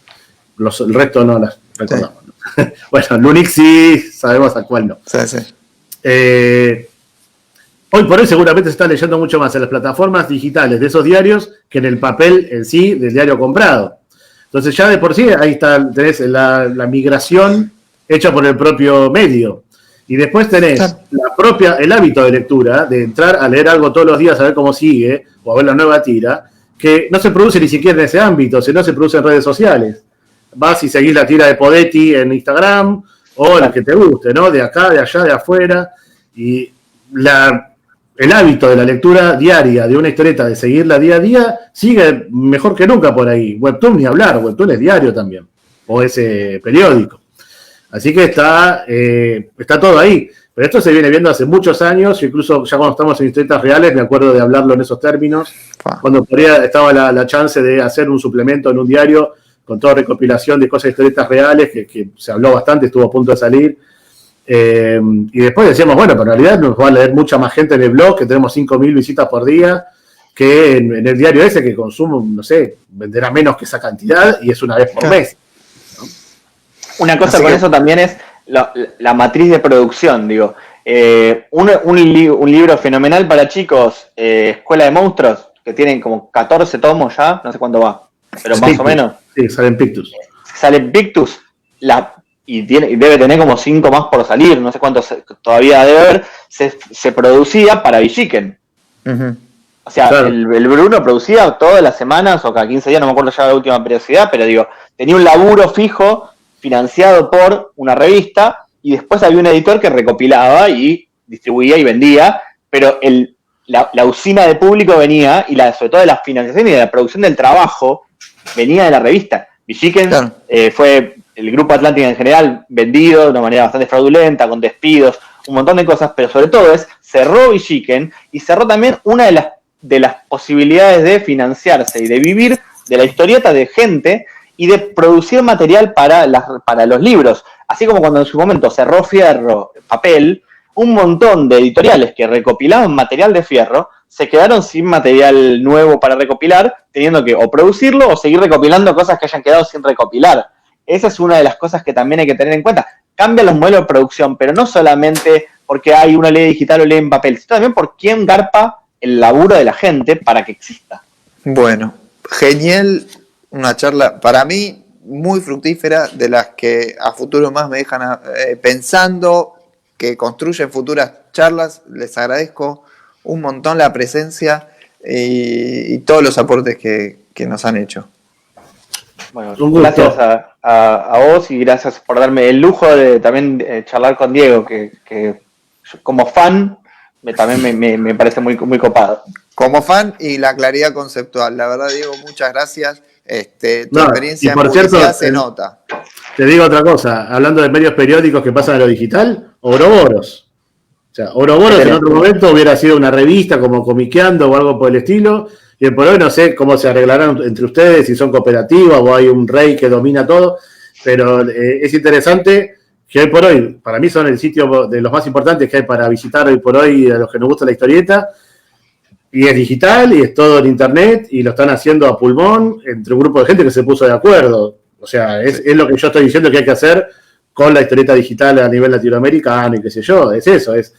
El resto no las recordamos. Sí. Bueno, Lunix sí, sabemos a cuál no. Sí, sí. Hoy por hoy seguramente se está leyendo mucho más en las plataformas digitales de esos diarios que en el papel en sí del diario comprado. Entonces ya de por sí ahí tenés la migración hecha por el propio medio. Y después tenés el hábito de lectura, de entrar a leer algo todos los días a ver cómo sigue, o a ver la nueva tira, que no se produce ni siquiera en ese ámbito, sino se produce en redes sociales. Vas y seguís la tira de Podetti en Instagram, o la que te guste, ¿no? De acá, de allá, de afuera. Y el hábito de la lectura diaria de una historieta, de seguirla día a día, sigue mejor que nunca por ahí. Webtoon ni hablar, Webtoon es diario también, o es periódico. Así que está todo ahí. Pero esto se viene viendo hace muchos años, incluso ya cuando estamos en historietas reales, me acuerdo de hablarlo en esos términos, cuando estaba la chance de hacer un suplemento en un diario con toda recopilación de cosas de historietas reales, que se habló bastante, estuvo a punto de salir. Y después decíamos, bueno, pero en realidad nos va a leer mucha más gente en el blog, que tenemos 5.000 visitas por día, que en el diario ese que consumo, no sé, venderá menos que esa cantidad y es una vez por mes. Una cosa así con eso también es la matriz de producción, digo. Un libro fenomenal para chicos, Escuela de Monstruos, que tienen como 14 tomos ya, no sé cuánto va, pero más o menos. Sí, sale en Pictus. Sale en Pictus, y debe tener como 5 más por salir, no sé cuántos todavía debe haber, se producía para Villiquen. Uh-huh. O sea, claro. el Bruno producía todas las semanas o cada 15 días, no me acuerdo ya la última periodicidad, pero digo, tenía un laburo fijo financiado por una revista y después había un editor que recopilaba y distribuía y vendía, pero la usina de público venía, y sobre todo de la financiación y de la producción del trabajo, venía de la revista. Villiquen fue el Grupo Atlántica en general vendido de una manera bastante fraudulenta, con despidos, un montón de cosas, pero sobre todo cerró Villiquen y cerró también una de las posibilidades de financiarse y de vivir de la historieta de gente y de producir material para los libros. Así como cuando en su momento cerró Fierro, papel, un montón de editoriales que recopilaban material de Fierro se quedaron sin material nuevo para recopilar, teniendo que o producirlo o seguir recopilando cosas que hayan quedado sin recopilar. Esa es una de las cosas que también hay que tener en cuenta. Cambian los modelos de producción, pero no solamente porque hay una ley digital o ley en papel, sino también por quién garpa el laburo de la gente para que exista. Bueno, genial, una charla para mí muy fructífera, de las que a futuro más me dejan pensando, que construyen futuras charlas. Les agradezco un montón la presencia y todos los aportes que nos han hecho. Bueno, gracias a vos y gracias por darme el lujo de también charlar con Diego, que como fan también me parece muy, muy copado. Como fan y la claridad conceptual. La verdad, Diego, muchas gracias. Tu experiencia en publicidad se nota. Te digo otra cosa, hablando de medios periódicos que pasan a lo digital, Ouroboros. O sea, Ouroboros en otro momento hubiera sido una revista como Comiqueando o algo por el estilo, y por hoy no sé cómo se arreglarán entre ustedes, si son cooperativas o hay un rey que domina todo, pero es interesante que hoy por hoy, para mí son el sitio de los más importantes que hay para visitar hoy por hoy a los que nos gusta la historieta, y es digital y es todo en internet y lo están haciendo a pulmón entre un grupo de gente que se puso de acuerdo. O sea, es lo que yo estoy diciendo que hay que hacer con la historieta digital a nivel latinoamericano y qué sé yo, es eso, es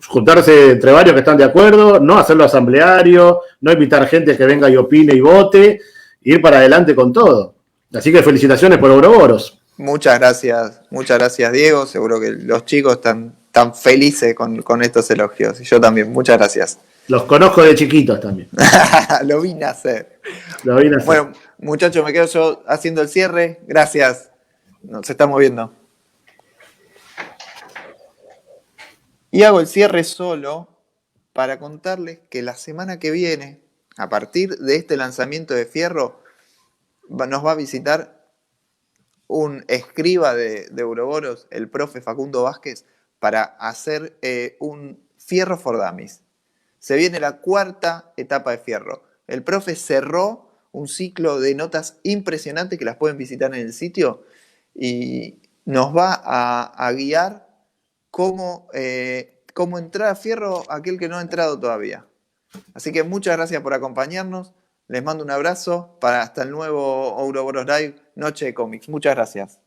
juntarse entre varios que están de acuerdo, no hacerlo asambleario, no invitar gente que venga y opine y vote, ir para adelante con todo. Así que felicitaciones por Ouroboros. Muchas gracias Diego, seguro que los chicos están tan felices con estos elogios, y yo también, muchas gracias. Los conozco de chiquitos también. Lo vine a hacer. Bueno, muchachos, me quedo yo haciendo el cierre. Gracias. Nos estamos viendo. Y hago el cierre solo para contarles que la semana que viene, a partir de este lanzamiento de Fierro, nos va a visitar un escriba de Ouroboros, el profe Facundo Vázquez, para hacer un Fierro for Dummies. Se viene la cuarta etapa de Fierro. El profe cerró un ciclo de notas impresionantes que las pueden visitar en el sitio y nos va a guiar cómo entrar a Fierro aquel que no ha entrado todavía. Así que muchas gracias por acompañarnos. Les mando un abrazo hasta el nuevo Ouroboros Live, Noche de Cómics. Muchas gracias.